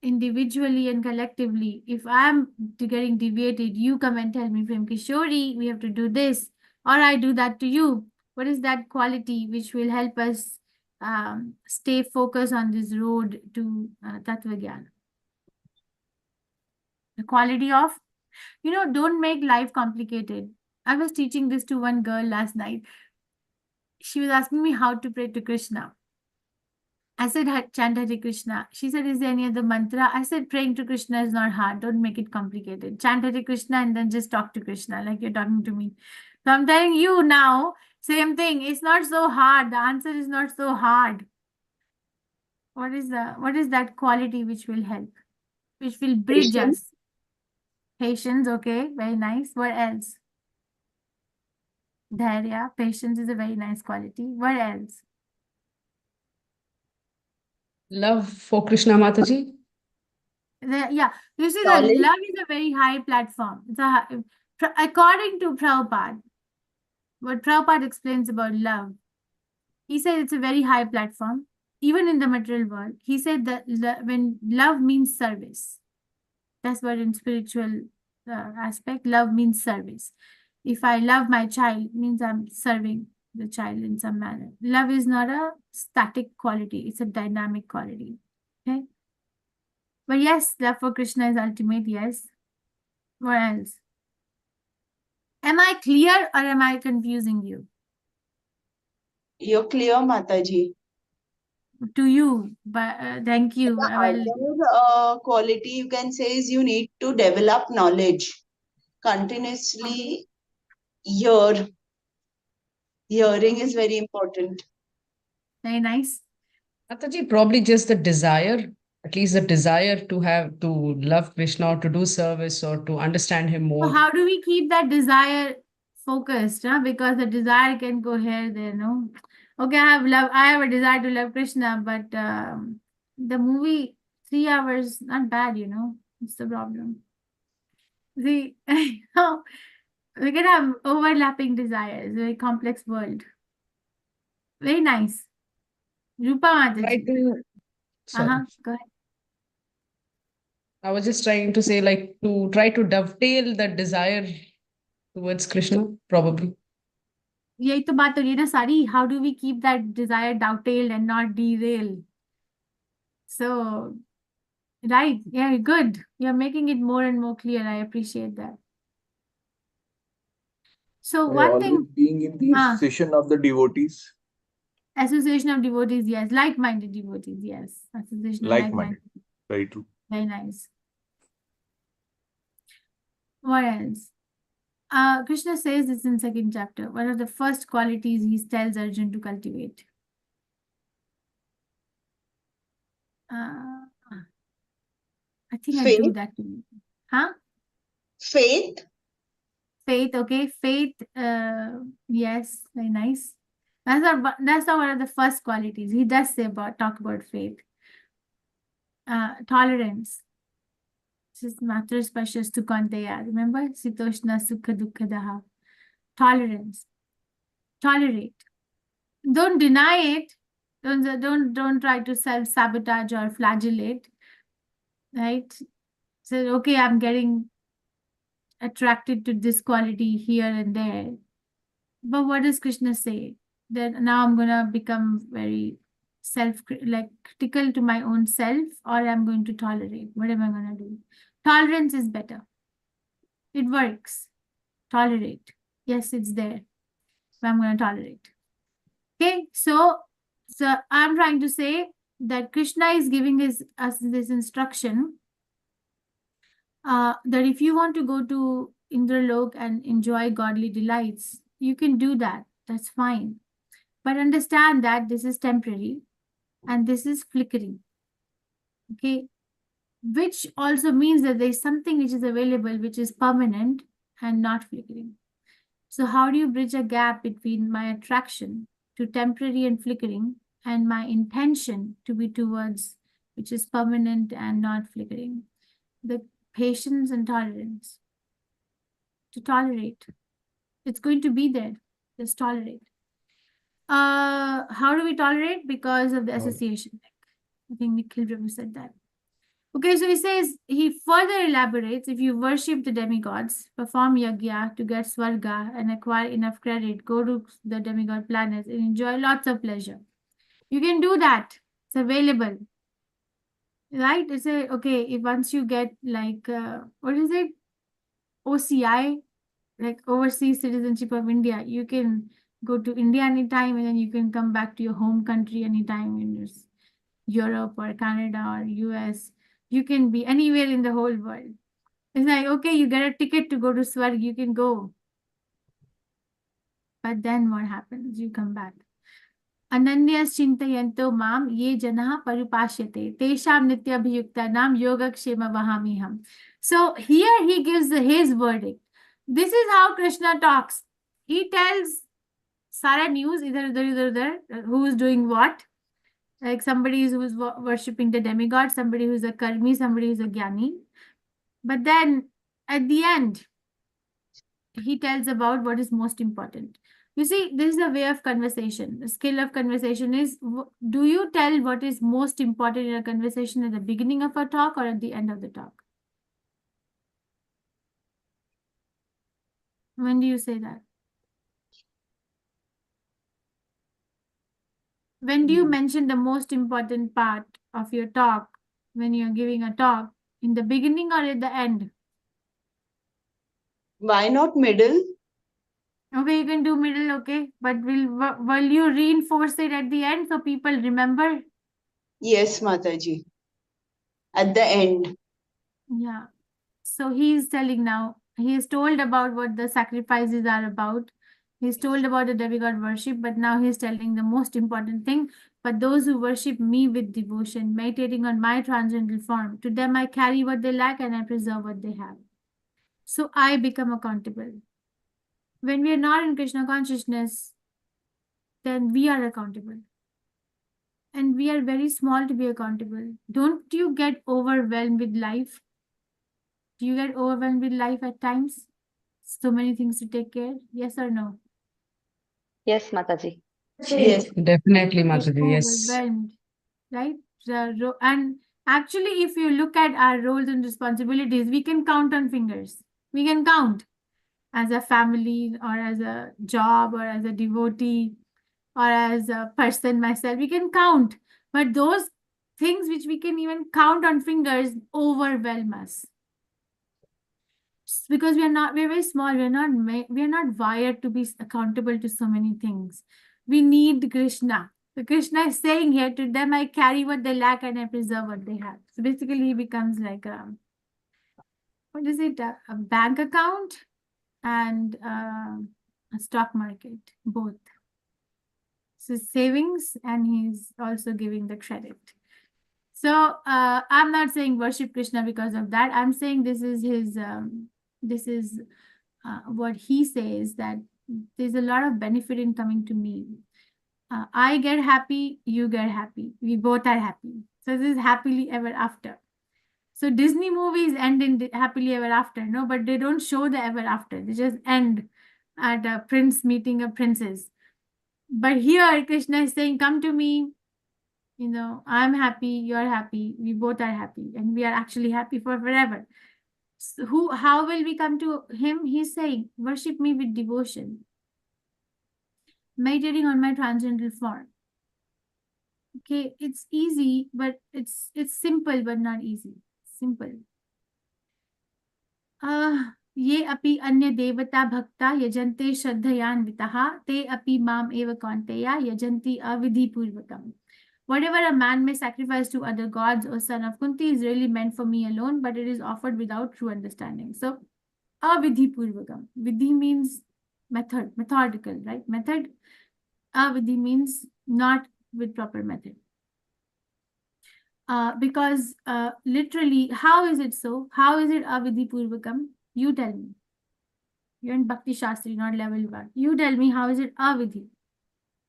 individually and collectively? If I'm getting deviated, you come and tell me, Prem Kishori, we have to do this, or I do that to you. What is that quality which will help us stay focused on this road to Tattva Gyana? The quality of, don't make life complicated. I was teaching this to one girl last night. She was asking me how to pray to Krishna. I said, chant Hare Krishna. She said, is there any other mantra? I said, praying to Krishna is not hard. Don't make it complicated. Chant Hare Krishna and then just talk to Krishna like you're talking to me. So I'm telling you now, same thing. It's not so hard. The answer is not so hard. What is that quality which will help? Which will bridge us? Patience, okay, very nice. What else? Dharya, patience is a very nice quality. What else? Love for Krishna, Mataji. Yeah, you see, the Knowledge. love is a very high platform. According to Prabhupada, what Prabhupada explains about love, he said it's a very high platform, even in the material world. He said that when love means service, that's what in spiritual aspect, love means service. If I love my child, it means I'm serving the child in some manner. Love is not a static quality, it's a dynamic quality. Okay. But yes, love for Krishna is ultimate, yes. What else? Am I clear or am I confusing you? You're clear, Mataji. To you, but thank you. The Well, other quality you can say is you need to develop knowledge. Continuously hearing is very important. very nice. Mataji, probably just the desire, at least the desire to love Krishna or to do service or to understand him So more. how do we keep that desire focused? Because the desire can go here, there, no? Okay, I have a desire to love Krishna, but the movie 3 hours, not bad, it's the problem. See, we can have overlapping desires, very complex world. Very nice. Rupa Try Mataji. to, sorry. Go ahead. I was just trying to say, like, to try to dovetail the desire towards Krishna, probably. यही तो बात हो रही है ना सारी. How do we keep that desire dovetailed and not derail? So, right, yeah, good. You're making it more and more clear. I appreciate that. So By one always thing, being in the association of the devotees. Association of devotees, yes. Like-minded devotees, yes. Association of Like-minded. Very true. Very nice. What else? Krishna says this in second chapter. One of the first qualities he tells Arjun to cultivate. I think I do that too. Faith. Faith, okay. Faith, yes, very nice. That's not one of the first qualities. He does talk about faith. Tolerance. This is Matra Spashas to Kanteya. Remember? Sitoshna Sukha Dukkadaha. Tolerance. Tolerate. Don't deny it. Don't try to self-sabotage or flagellate. Right? So, okay, I'm getting attracted to this quality here and there. But what does Krishna say? That now I'm gonna become very critical to my own self, or I'm going to tolerate. What am I gonna do? Tolerance is better. It works. Tolerate. Yes, it's there. But I'm gonna tolerate. Okay, so I'm trying to say that Krishna is giving us this instruction that if you want to go to Indralok and enjoy godly delights, you can do that. That's fine. But understand that this is temporary and this is flickering. Okay. Which also means that there's something which is available, which is permanent and not flickering. So how do you bridge a gap between my attraction to temporary and flickering and my intention to be towards which is permanent and not flickering? The patience and tolerance. To tolerate. It's going to be there. Just tolerate. How do we tolerate? Because of the association. I think Nikhil Prabhu said that. Okay, so he says, he further elaborates, if you worship the demigods, perform yagya to get swarga and acquire enough credit, go to the demigod planets and enjoy lots of pleasure. You can do that. It's available. Right? It's okay, if once you get like, what is it? OCI, like overseas citizenship of India, you can go to India anytime and then you can come back to your home country anytime in Europe or Canada or US. You can be anywhere in the whole world. It's like, okay, you get a ticket to go to Swarg, you can go. But then what happens? You come back. Ananyas chintayanto mam ye janaha parupashyate tesham nityabhiyuktanam yogakshema vahamiham. So here he gives his verdict. This is how Krishna talks. He tells Sara news, either who is doing what. Like somebody who is worshipping the demigod, somebody who is a karmi, somebody who is a jnani. But then at the end, he tells about what is most important. You see, this is a way of conversation. The skill of conversation is, do you tell what is most important in a conversation at the beginning of a talk or at the end of the talk? When do you say that? When do you mention the most important part of your talk when you're giving a talk? In the beginning or at the end? Why not middle? Okay, you can do middle, okay. But will you reinforce it at the end so people remember? Yes, Mataji. At the end. Yeah. So he's telling now, he is told about what the sacrifices are about. He's told about the demigod worship, but now he's telling the most important thing. But those who worship me with devotion, meditating on my transcendental form, to them I carry what they lack and I preserve what they have. So I become accountable. When we are not in Krishna consciousness, then we are accountable. And we are very small to be accountable. Don't you get overwhelmed with life? Do you get overwhelmed with life at times? So many things to take care. Yes or no? Yes, Mataji. Yes. Definitely, Get Mataji. Yes. overwhelmed, right? And actually, if you look at our roles and responsibilities, we can count on fingers. We can count as a family or as a job or as a devotee or as a person myself. We can count. But those things which we can even count on fingers overwhelm us. Because we're very small, we're not wired to be accountable to so many things. We need Krishna. So Krishna is saying here, to them I carry what they lack and I preserve what they have. So basically he becomes like what is it, a bank account and a stock market, both. So savings, and he's also giving the credit. So I'm not saying worship Krishna because of that. I'm saying this is his what he says, that there's a lot of benefit in coming to me. I get happy, you get happy. We both are happy. So this is happily ever after. So Disney movies end in happily ever after, no, but they don't show the ever after. They just end at a prince meeting a princess. But here Krishna is saying, come to me, I'm happy, you're happy, we both are happy, and we are actually happy for forever. So how will we come to him? He's saying, worship me with devotion, meditating on my transcendental form. Okay, it's easy, but it's simple, but not easy. Simple. ये अपि अन्य देवता भक्ता यजन्ते श्रद्धयान्विताः ते अपि माम एव कौन्तेया यजन्ति अविधिपूर्वकम्. Whatever a man may sacrifice to other gods, O son of Kunti, is really meant for me alone, but it is offered without true understanding. So, avidhipurvakam. Vidhi means method, methodical, right? Method. Avidhi means not with proper method. Because literally, how is it so? How is it avidhipurvakam? You tell me. You're in Bhakti Shastri, not level 1. You tell me, how is it avidhi?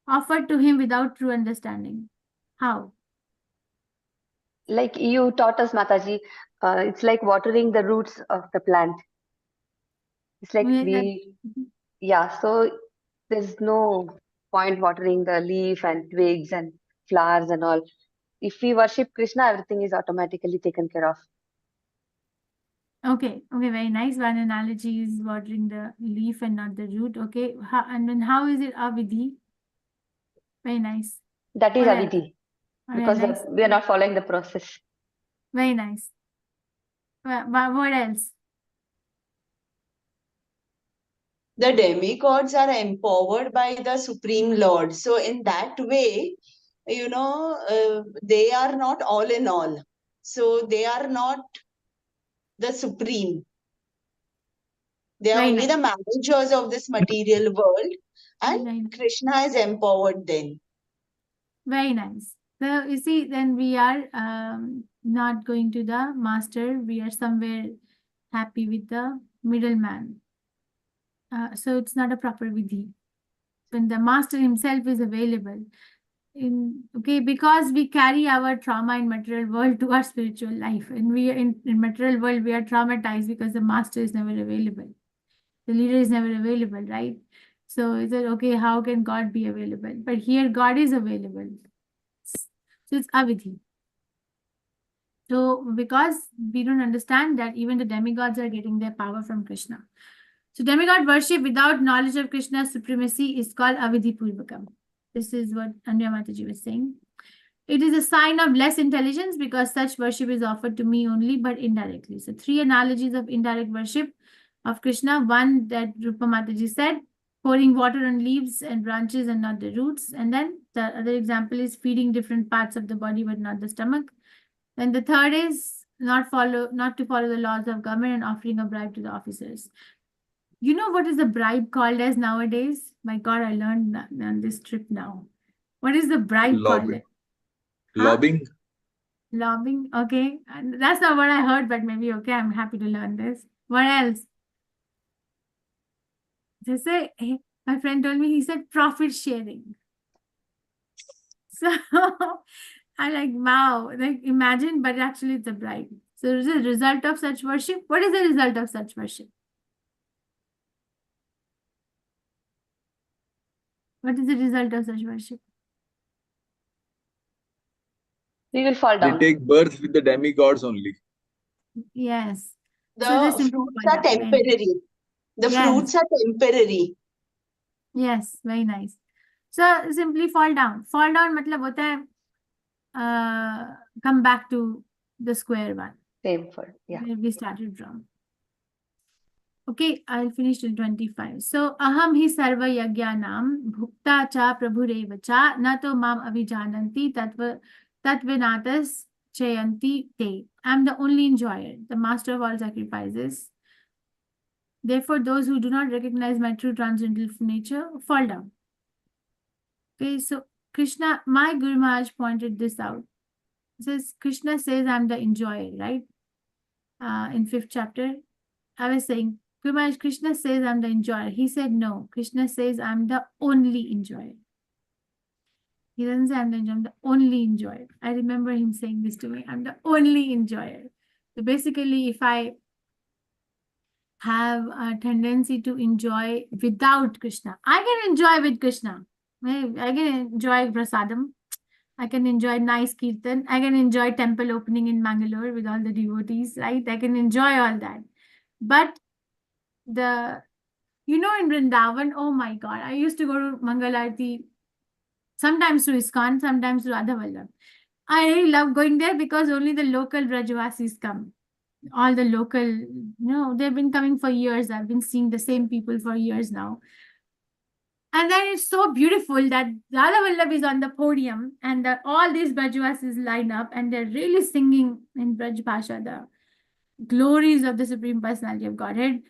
Offered to him without true understanding. How? Like you taught us, Mataji, it's like watering the roots of the plant. It's like so there's no point watering the leaf and twigs and flowers and all. If we worship Krishna, everything is automatically taken care of. Okay, very nice. One analogy is watering the leaf and not the root. Okay, and then how is it avidhi? Very nice. That is What else? avidhi, Very because nice. we are not following the process. Very nice. What else? The demigods are empowered by the Supreme Lord. So in that way, they are not all in all. So they are not the supreme. They are Very only nice. the managers of this material world, and Very nice. Krishna is empowered them. Very nice. So you see, then we are not going to the master. We are somewhere happy with the middleman. So it's not a proper vidhi. When the master himself is available, because we carry our trauma in material world to our spiritual life, and we in material world we are traumatized because the master is never available, the leader is never available, right? So is it okay, how can God be available? But here God is available, so it's avidhi. So because we don't understand that even the demigods are getting their power from Krishna. So demigod worship without knowledge of Krishna's supremacy is called avidhi purvakam. This is what Anya Mataji was saying. It is a sign of less intelligence because such worship is offered to me only, but indirectly. So 3 analogies of indirect worship of Krishna. One that Rupa Mataji said, pouring water on leaves and branches and not the roots. And then the other example is feeding different parts of the body, but not the stomach. And the third is not to follow the laws of government and offering a bribe to the officers. You know what is the bribe called as nowadays? My God, I learned on this trip now. What is the bribe called? Huh? Lobbying. Lobbying. Okay. And that's not what I heard, but maybe okay. I'm happy to learn this. What else? They say, my friend told me, he said profit sharing. So I'm like, wow, like imagine, but actually it's a bribe. So is the result of such worship? What is the result of such worship? What is the result of such worship? We will fall down. They take birth with the demigods only. Yes. The fruits are temporary. The fruits are temporary. Yes, very nice. So simply fall down. Fall down matlab hota hai, come back to the square one. Same for, yeah. Where we started from. Okay, I'll finish till 25. So, aham hi sarva yagyanam bhukta cha prabhureva cha nato mam avijananti tatvanatas chayanti te. I'm the only enjoyer, the master of all sacrifices. Therefore, those who do not recognize my true transcendental nature fall down. Okay, so Krishna, my Guru Maharaj pointed this out. It says, Krishna says I'm the enjoyer, right? In 5th chapter, I was saying, Guru Maharaj, Krishna says I'm the enjoyer. He said, no, Krishna says I'm the only enjoyer. He doesn't say I'm the enjoyer, I'm the only enjoyer. I remember him saying this to me, I'm the only enjoyer. So basically, if I have a tendency to enjoy without Krishna, I can enjoy with Krishna. I can enjoy prasadam. I can enjoy nice kirtan. I can enjoy temple opening in Mangalore with all the devotees, right? I can enjoy all that. But in Vrindavan, oh my God, I used to go to Mangalarti, sometimes to ISKCON, sometimes to Radha Vallabh. I really love going there because only the local Brajavasis come. All the local, they've been coming for years. I've been seeing the same people for years now. And then it's so beautiful that Radha Vallabh is on the podium and that all these Brajavasis line up and they're really singing in Braj Bhasha, the glories of the Supreme Personality of Godhead.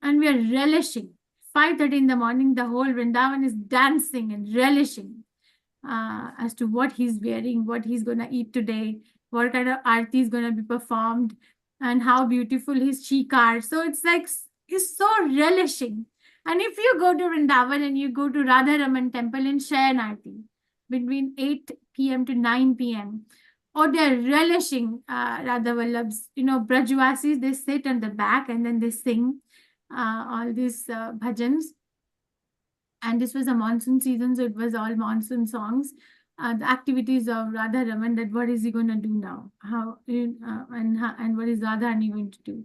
And we are relishing. 5:30 in the morning, the whole Vrindavan is dancing and relishing as to what he's wearing, what he's going to eat today, what kind of aarti is going to be performed, and how beautiful his cheek are. So it's like, it's so relishing. And if you go to Vrindavan and you go to Radha Raman temple and share an aarti between 8 p.m. to 9 p.m., or they're relishing Radha Vallabh's, Brajvasis, they sit on the back and then they sing all these bhajans. And this was a monsoon season, so it was all monsoon songs. The activities of Radha Raman, that what is he going to do now? And what is Radharani going to do?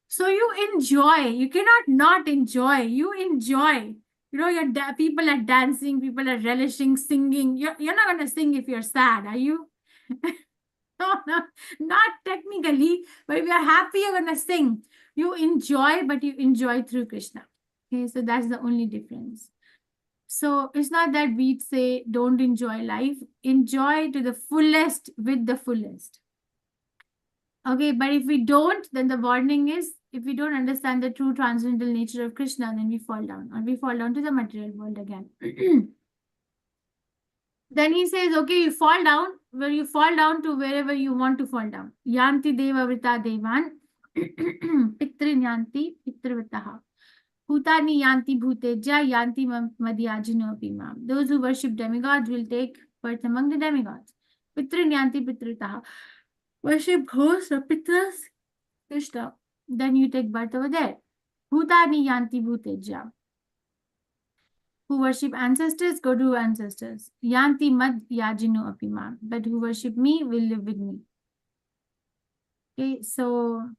So you enjoy. You cannot not enjoy. You enjoy. People are dancing, people are relishing, singing. You're not going to sing if you're sad, are you? No, not technically, but if you're happy, you're going to sing. You enjoy, but you enjoy through Krishna. Okay, so that's the only difference. So it's not that we say don't enjoy life, enjoy to the fullest with the fullest. Okay, but if we don't, then the warning is, if we don't understand the true transcendental nature of Krishna, then we fall down, or we fall down to the material world again. Then he says, okay, you fall down, where you fall down to wherever you want to fall down. Yanti deva vrita devan, pitrin yanti pitrivitaha. Bhutani yanti bhuteja yanti madhyajino apimam. Those who worship demigods will take birth among the demigods. Pitrin yanti pitritaha. Worship ghosts or pitras, Krishna. Then you take birth over there. Bhutani yanti bhuteja. Who worship ancestors, go to ancestors. Yanti madhyajino apimam. But who worship me will live with me. Okay, so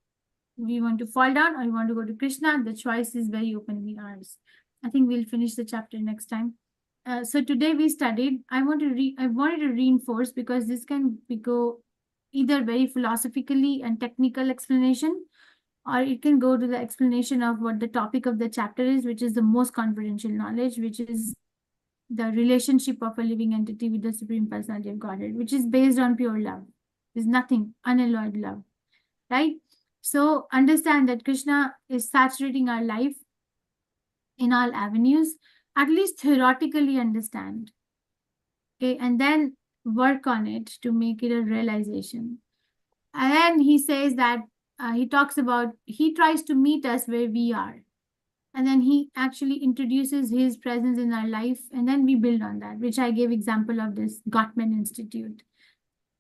we want to fall down or we want to go to Krishna, the choice is very openly ours. I think we'll finish the chapter next time. So today we studied, I wanted to reinforce, because this can go either very philosophically and technical explanation, or it can go to the explanation of what the topic of the chapter is, which is the most confidential knowledge, which is the relationship of a living entity with the Supreme Personality of Godhead, which is based on pure love. There's nothing, unalloyed love, right? So understand that Krishna is saturating our life in all avenues, at least theoretically understand. Okay, and then work on it to make it a realization. And then he says that he tries to meet us where we are. And then he actually introduces his presence in our life, and then we build on that, which I gave example of this Gottman Institute,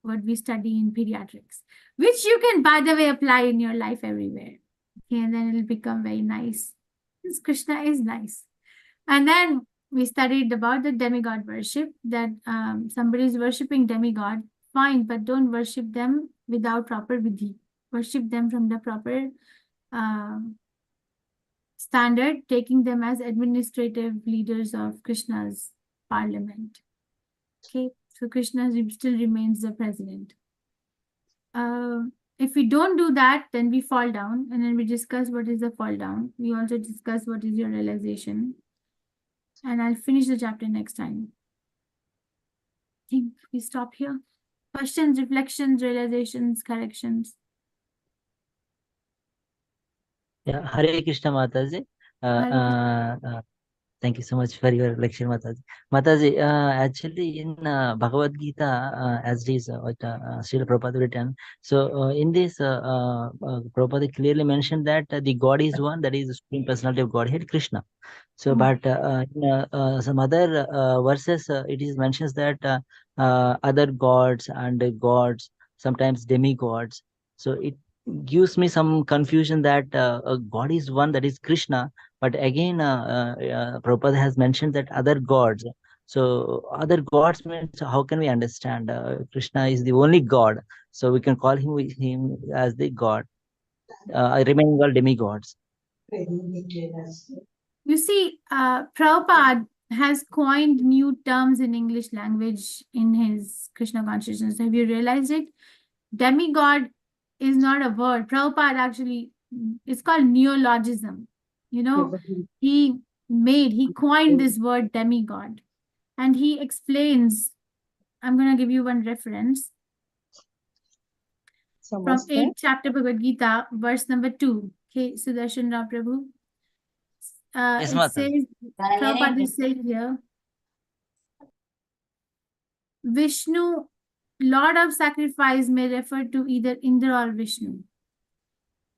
what we study in pediatrics, which you can, by the way, apply in your life everywhere. Okay, and then it'll become very nice. Because Krishna is nice. And then we studied about the demigod worship, that somebody is worshipping demigod, fine, but don't worship them without proper vidhi. Worship them from the proper standard, taking them as administrative leaders of Krishna's parliament. Okay, so Krishna still remains the president. If we don't do that, then we fall down, and then we discuss what is the fall down. We also discuss what is your realization. And I'll finish the chapter next time. I think we stop here. Questions, reflections, realizations, corrections. Yeah, Hare Krishna Mataji. Thank you so much for your lecture, Mataji. Mataji, actually in Bhagavad Gita, as it is what Srila Prabhupada written, so in this, Prabhupada clearly mentioned that the God is one, that is the Supreme Personality of Godhead, Krishna. So, but in some other verses, it is mentions that other gods and gods, sometimes demigods. So it gives me some confusion that God is one, that is Krishna, but again Prabhupada has mentioned that other gods. So other gods means, how can we understand Krishna is the only God, so we can call him as the God, remaining all demigods. You see, Prabhupada has coined new terms in English language in his Krishna consciousness. Have you realized it? Demigod is not a word. Prabhupada actually, it's called neologism. You know, he coined this word demigod. And he explains, I'm going to give you one reference from 8th chapter Bhagavad Gita, verse number 2. Okay, Sudarshan Rao Prabhu. Yes, It Mataji. says, Prabhupada is saying here, Vishnu, Lord of sacrifice, may refer to either Indra or Vishnu.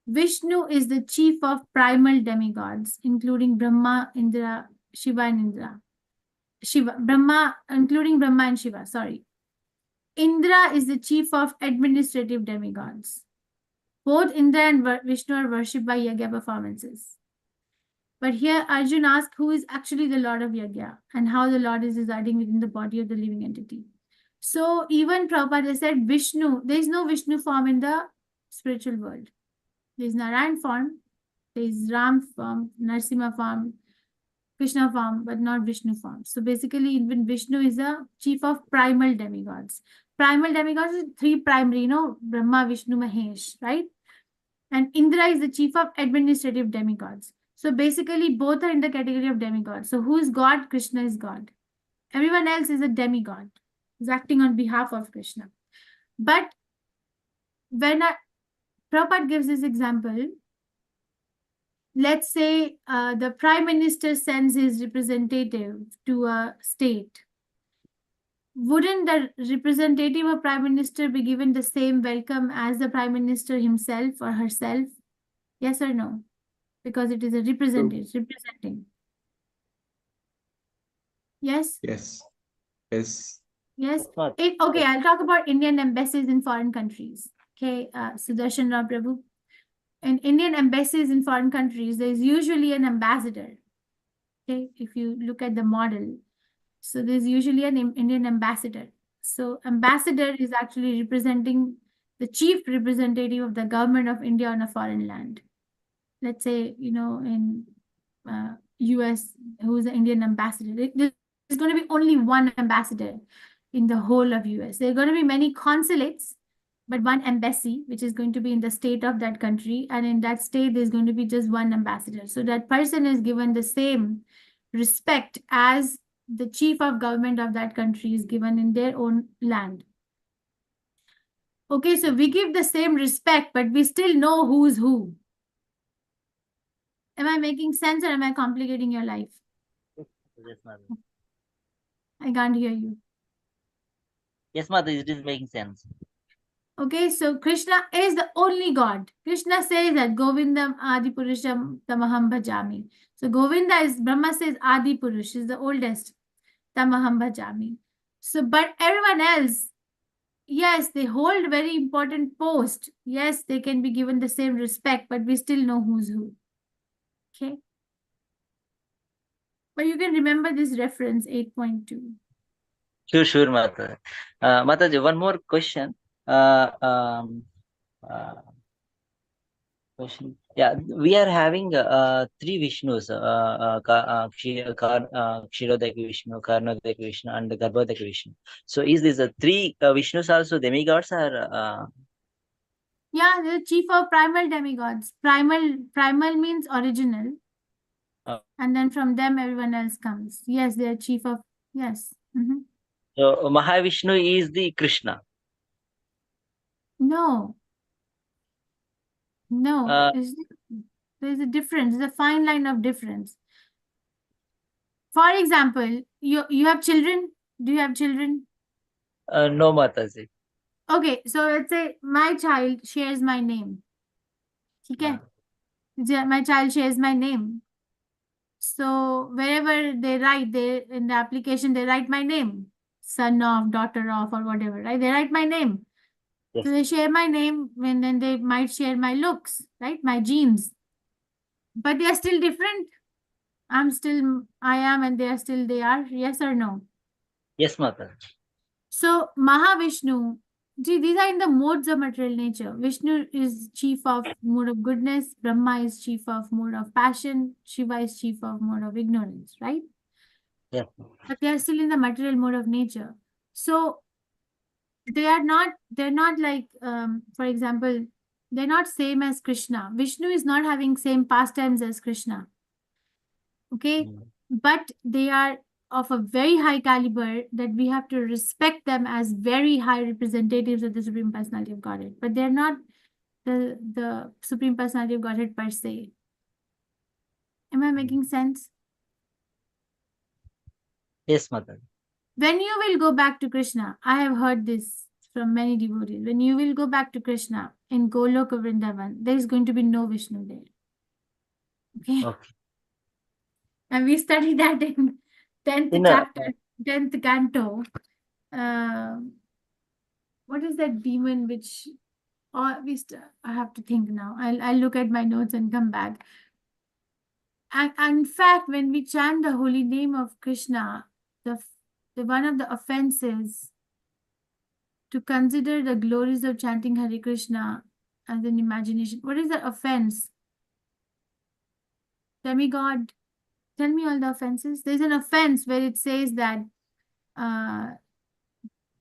Vishnu is the chief of primal demigods, including Brahma, Indra, Shiva, and Indra. Including Brahma and Shiva, sorry. Indra is the chief of administrative demigods. Both Indra and Vishnu are worshipped by yajna performances. But here Arjun asks who is actually the Lord of Yajna and how the Lord is residing within the body of the living entity. So even Prabhupada said Vishnu, there is no Vishnu form in the spiritual world. There is Narayan form, there is Ram form, Narsimha form, Krishna form, but not Vishnu form. So basically, even Vishnu is a chief of primal demigods. Primal demigods is three primary, Brahma, Vishnu, Mahesh, right? And Indra is the chief of administrative demigods. So basically, both are in the category of demigods. So who is God? Krishna is God. Everyone else is a demigod, is acting on behalf of Krishna. But when Prabhupada gives this example, let's say the prime minister sends his representative to a state. Wouldn't the representative or prime minister be given the same welcome as the prime minister himself or herself? Yes or no? Because it is a representing. Yes? Yes. Yes. Yes. Mataji. Okay, I'll talk about Indian embassies in foreign countries. Okay, Sudarshan Rao Prabhu. In Indian embassies in foreign countries, there is usually an ambassador. Okay, if you look at the model, so there's usually an Indian ambassador. So ambassador is actually representing the chief representative of the government of India on a foreign land. Let's say, in US, who's the Indian ambassador. There's going to be only one ambassador in the whole of US. There are going to be many consulates, but one embassy, which is going to be in the state of that country. And in that state, there's going to be just one ambassador. So that person is given the same respect as the chief of government of that country is given in their own land. Okay, so we give the same respect, but we still know who's who. Am I making sense or am I complicating your life? Yes, Mataji. I can't hear you. Yes, Mataji, it is making sense. Okay, so Krishna is the only God. Krishna says that Govindam Adi Purusham Tamaham Bhajami. So Govinda is, Brahma says Adi Purush is the oldest. Tamaham Bhajami. So, but everyone else, yes, they hold very important post. Yes, they can be given the same respect, but we still know who's who. Okay. But you can remember this reference 8.2. Sure, Mataji. Mataji, one more question. Question. Yeah, we are having three Vishnus, Kshirodaki Vishnu, Karnodaki Vishnu, and Garbhodaki Vishnu. So is this three Vishnus also demigods or? Yeah, the chief of primal demigods. Primal means original. And then from them, everyone else comes. Yes, they are chief of, yes. So Mahavishnu is the Krishna. No. There's a difference. There's a fine line of difference. For example, you have children? Do you have children? No, Mataji. Okay, so let's say my child shares my name. Okay? My child shares my name. So wherever they write, in the application, they write my name. Son of, daughter of, or whatever, right? They write my name. Yes. So they share my name, and then they might share my looks, right? My genes. But they are still different. I am, and they are still they are. Yes or no? Yes, Mataji. So Mahavishnu, see, these are in the modes of material nature. Vishnu is chief of mode of goodness, Brahma is chief of mode of passion, Shiva is chief of mode of ignorance, right? Yes. But they are still in the material mode of nature. So they're not like, for example, they're not same as Krishna. Vishnu is not having same pastimes as Krishna. Okay, but they are of a very high caliber that we have to respect them as very high representatives of the Supreme Personality of Godhead. But they're not the Supreme Personality of Godhead per se. Am I making sense? Yes, Mataji. When you will go back to Krishna, I have heard this from many devotees. When you will go back to Krishna in Goloka Vrindavan, there is going to be no Vishnu there. Okay. Okay. And we study that in 10th In a, chapter, 10th canto. What is that demon which, or I have to think now. I'll look at my notes and come back. And in fact, when we chant the holy name of Krishna, the one of the offenses to consider the glories of chanting Hare Krishna as an imagination. What is the offense? Demigod, tell me all the offenses. There's an offense where it says that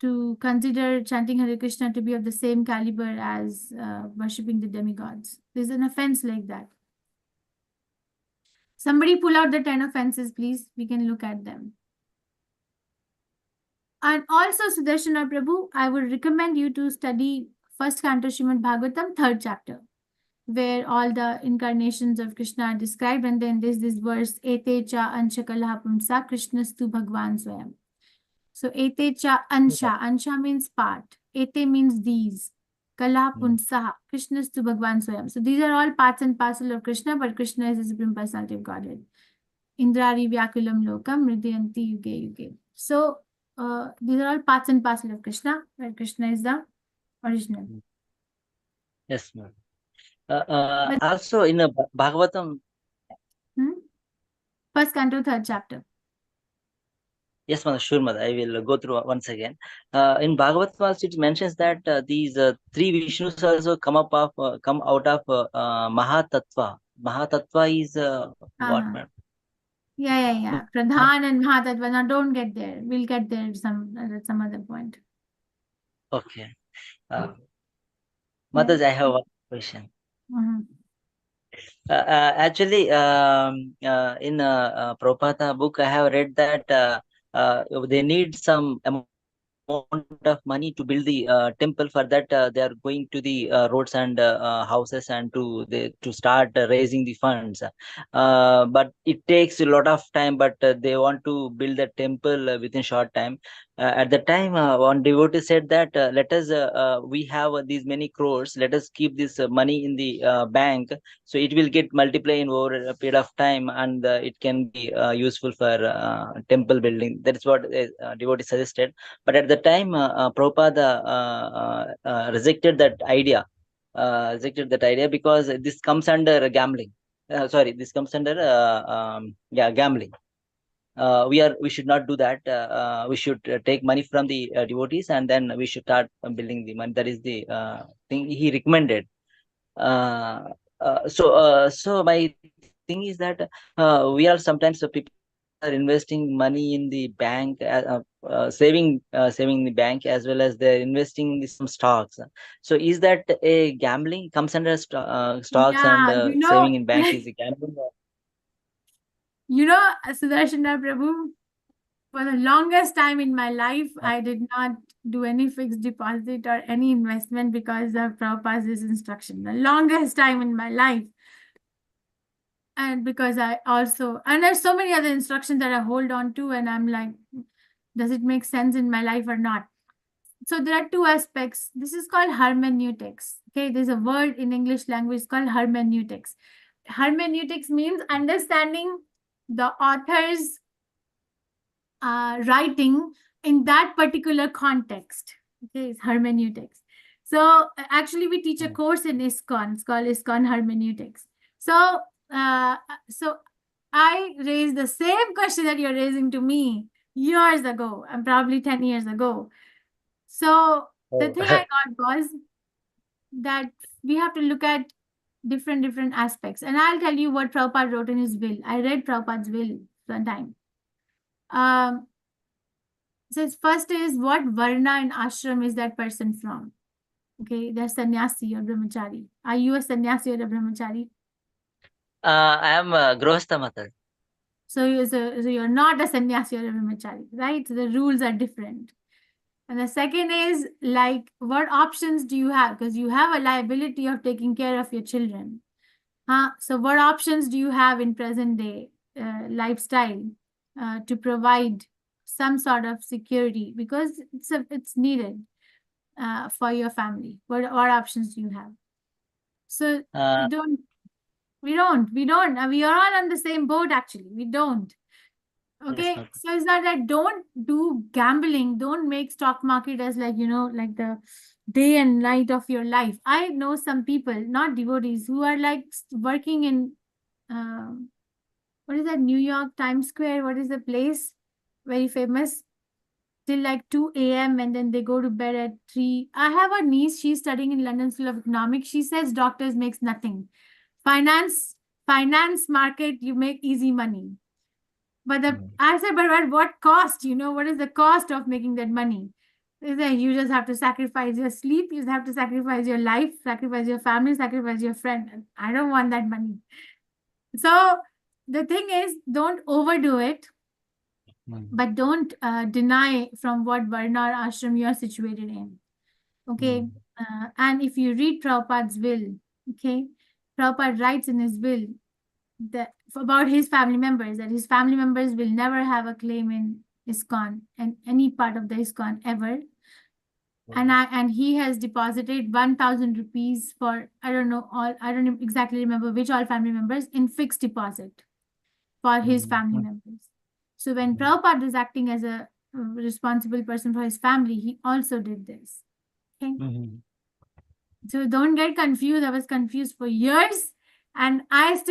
to consider chanting Hare Krishna to be of the same caliber as worshipping the demigods. There's an offense like that. Somebody pull out the 10 offenses, please. We can look at them. And also, Sudarshana Prabhu, I would recommend you to study first canto Srimad Bhagavatam, 3rd chapter, where all the incarnations of Krishna are described. And then there's this verse, Ete cha ansha kalaha pumsa Krishnastu Bhagwan Swayam. So, Ete cha ansha. Ansha means part. Ete means these. Kalaha pumsa Krishnastu Bhagwan Swayam. So, these are all parts and parcel of Krishna, but Krishna is the Supreme Personality of Godhead. Indrari Vyakulam Lokam Ridyanti Yuge Yuge. So, these are all parts and parcel of Krishna, where Krishna is the original. yes, ma'am. Also in a Bhagavatam. First canto, 3rd chapter. Yes, ma'am. Sure, ma'am. I will go through once again. In Bhagavatam also it mentions that these 3 Vishnus also come out of Mahatattva. Mahatattva is what, ma'am? Yeah. Pradhan and Mahatattva. Now don't get there. We'll get there at some other point. Okay. Mataji, I have one question. Actually, in Prabhupada book, I have read that they need some amount of money to build the temple. For that, they are going to the roads and houses and to start raising the funds. But it takes a lot of time. But they want to build the temple within short time. At the time, one devotee said that let us we have these many crores. Let us keep this money in the bank, so it will get multiplied over a period of time, and it can be useful for temple building. That is what devotee suggested. But at the time, Prabhupada rejected that idea. Because this comes under gambling. This comes under gambling. We should not do that. We should take money from the devotees, and then we should start building the money. That is the thing he recommended. So my thing is that we are sometimes people are investing money in the bank, saving in the bank, as well as they're investing in some stocks. So is that a gambling? Comes under stocks, and saving in bank is a gambling? Sudarshana Prabhu, for the longest time in my life, I did not do any fixed deposit or any investment because of Prabhupada's instruction. The longest time in my life. And because and there's so many other instructions that I hold on to, and I'm like, does it make sense in my life or not? So there are 2 aspects. This is called hermeneutics. Okay, there's a word in English language called hermeneutics. Hermeneutics means understanding the author's writing in that particular context. Okay, it's hermeneutics. So actually, we teach a course in ISKCON. It's called ISKCON Hermeneutics. So, so I raised the same question that you're raising to me years ago, and probably 10 years ago. So the thing I got was that we have to look at different aspects. And I'll tell you what Prabhupada wrote in his will. I read Prabhupada's will sometime. Says first is what varna and ashram is that person from? Okay, they're sannyasi or brahmachari. Are you a sannyasi or a brahmachari? I am Grihastha Mataji. So you're not a sannyasi or a brahmachari, right? So the rules are different. And the second is like, what options do you have? Because you have a liability of taking care of your children. So what options do you have in present day lifestyle to provide some sort of security? Because it's needed for your family. What options do you have? So we don't. We are all on the same boat actually. We don't. Okay, Yes, so it's not that don't do gambling, don't make stock market as like, like the day and night of your life. I know some people, not devotees, who are like working in, what is that, New York, Times Square, what is the place? Very famous, till like 2 a.m. and then they go to bed at 3. I have a niece, she's studying in London School of Economics. She says doctors makes nothing. Finance market, you make easy money. But I said, but at what cost? What is the cost of making that money? They say, you just have to sacrifice your sleep, you have to sacrifice your life, sacrifice your family, sacrifice your friend. I don't want that money. So the thing is, don't overdo it, but don't deny from what varna or ashram you are situated in. Okay. And if you read Prabhupada's will, okay, Prabhupada writes in his will that about his family members, that his family members will never have a claim in ISKCON and any part of the ISKCON ever. And he has deposited 1,000 rupees for I don't exactly remember which all family members in fixed deposit for his family members. So when Prabhupada was acting as a responsible person for his family, he also did this. Okay. So don't get confused. I was confused for years, and I'm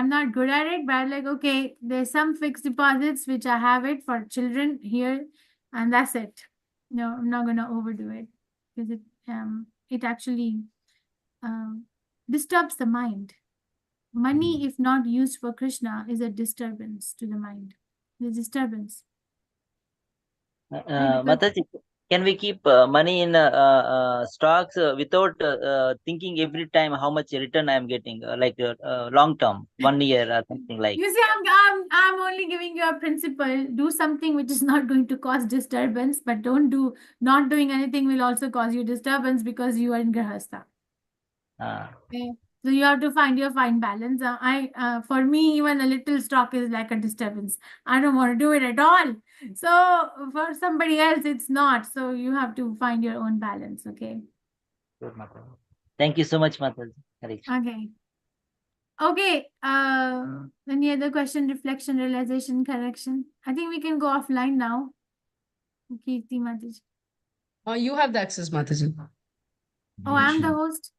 not good at it, but I'm like, okay, there's some fixed deposits which I have it for children here, and that's it. No, I'm not gonna overdo it because it actually disturbs the mind. Money, if not used for Krishna, is a disturbance to the mind. The disturbance. Right? Mataji, can we keep money in stocks without thinking every time how much return I am getting, like long term, 1 year or something like? You see, I'm only giving you a principle. Do something which is not going to cause disturbance, but not doing anything will also cause you disturbance because you are in Grihastha. Okay. So you have to find your fine balance. For me, even a little stock is like a disturbance. I don't want to do it at all. So for somebody else, it's not. So you have to find your own balance. Okay. Good, Mataji. Thank you so much, Mataji. Okay. Okay. Any other question, reflection, realization, correction? I think we can go offline now. Kirti Mataji. You have the access, Mataji. Oh, I'm the host.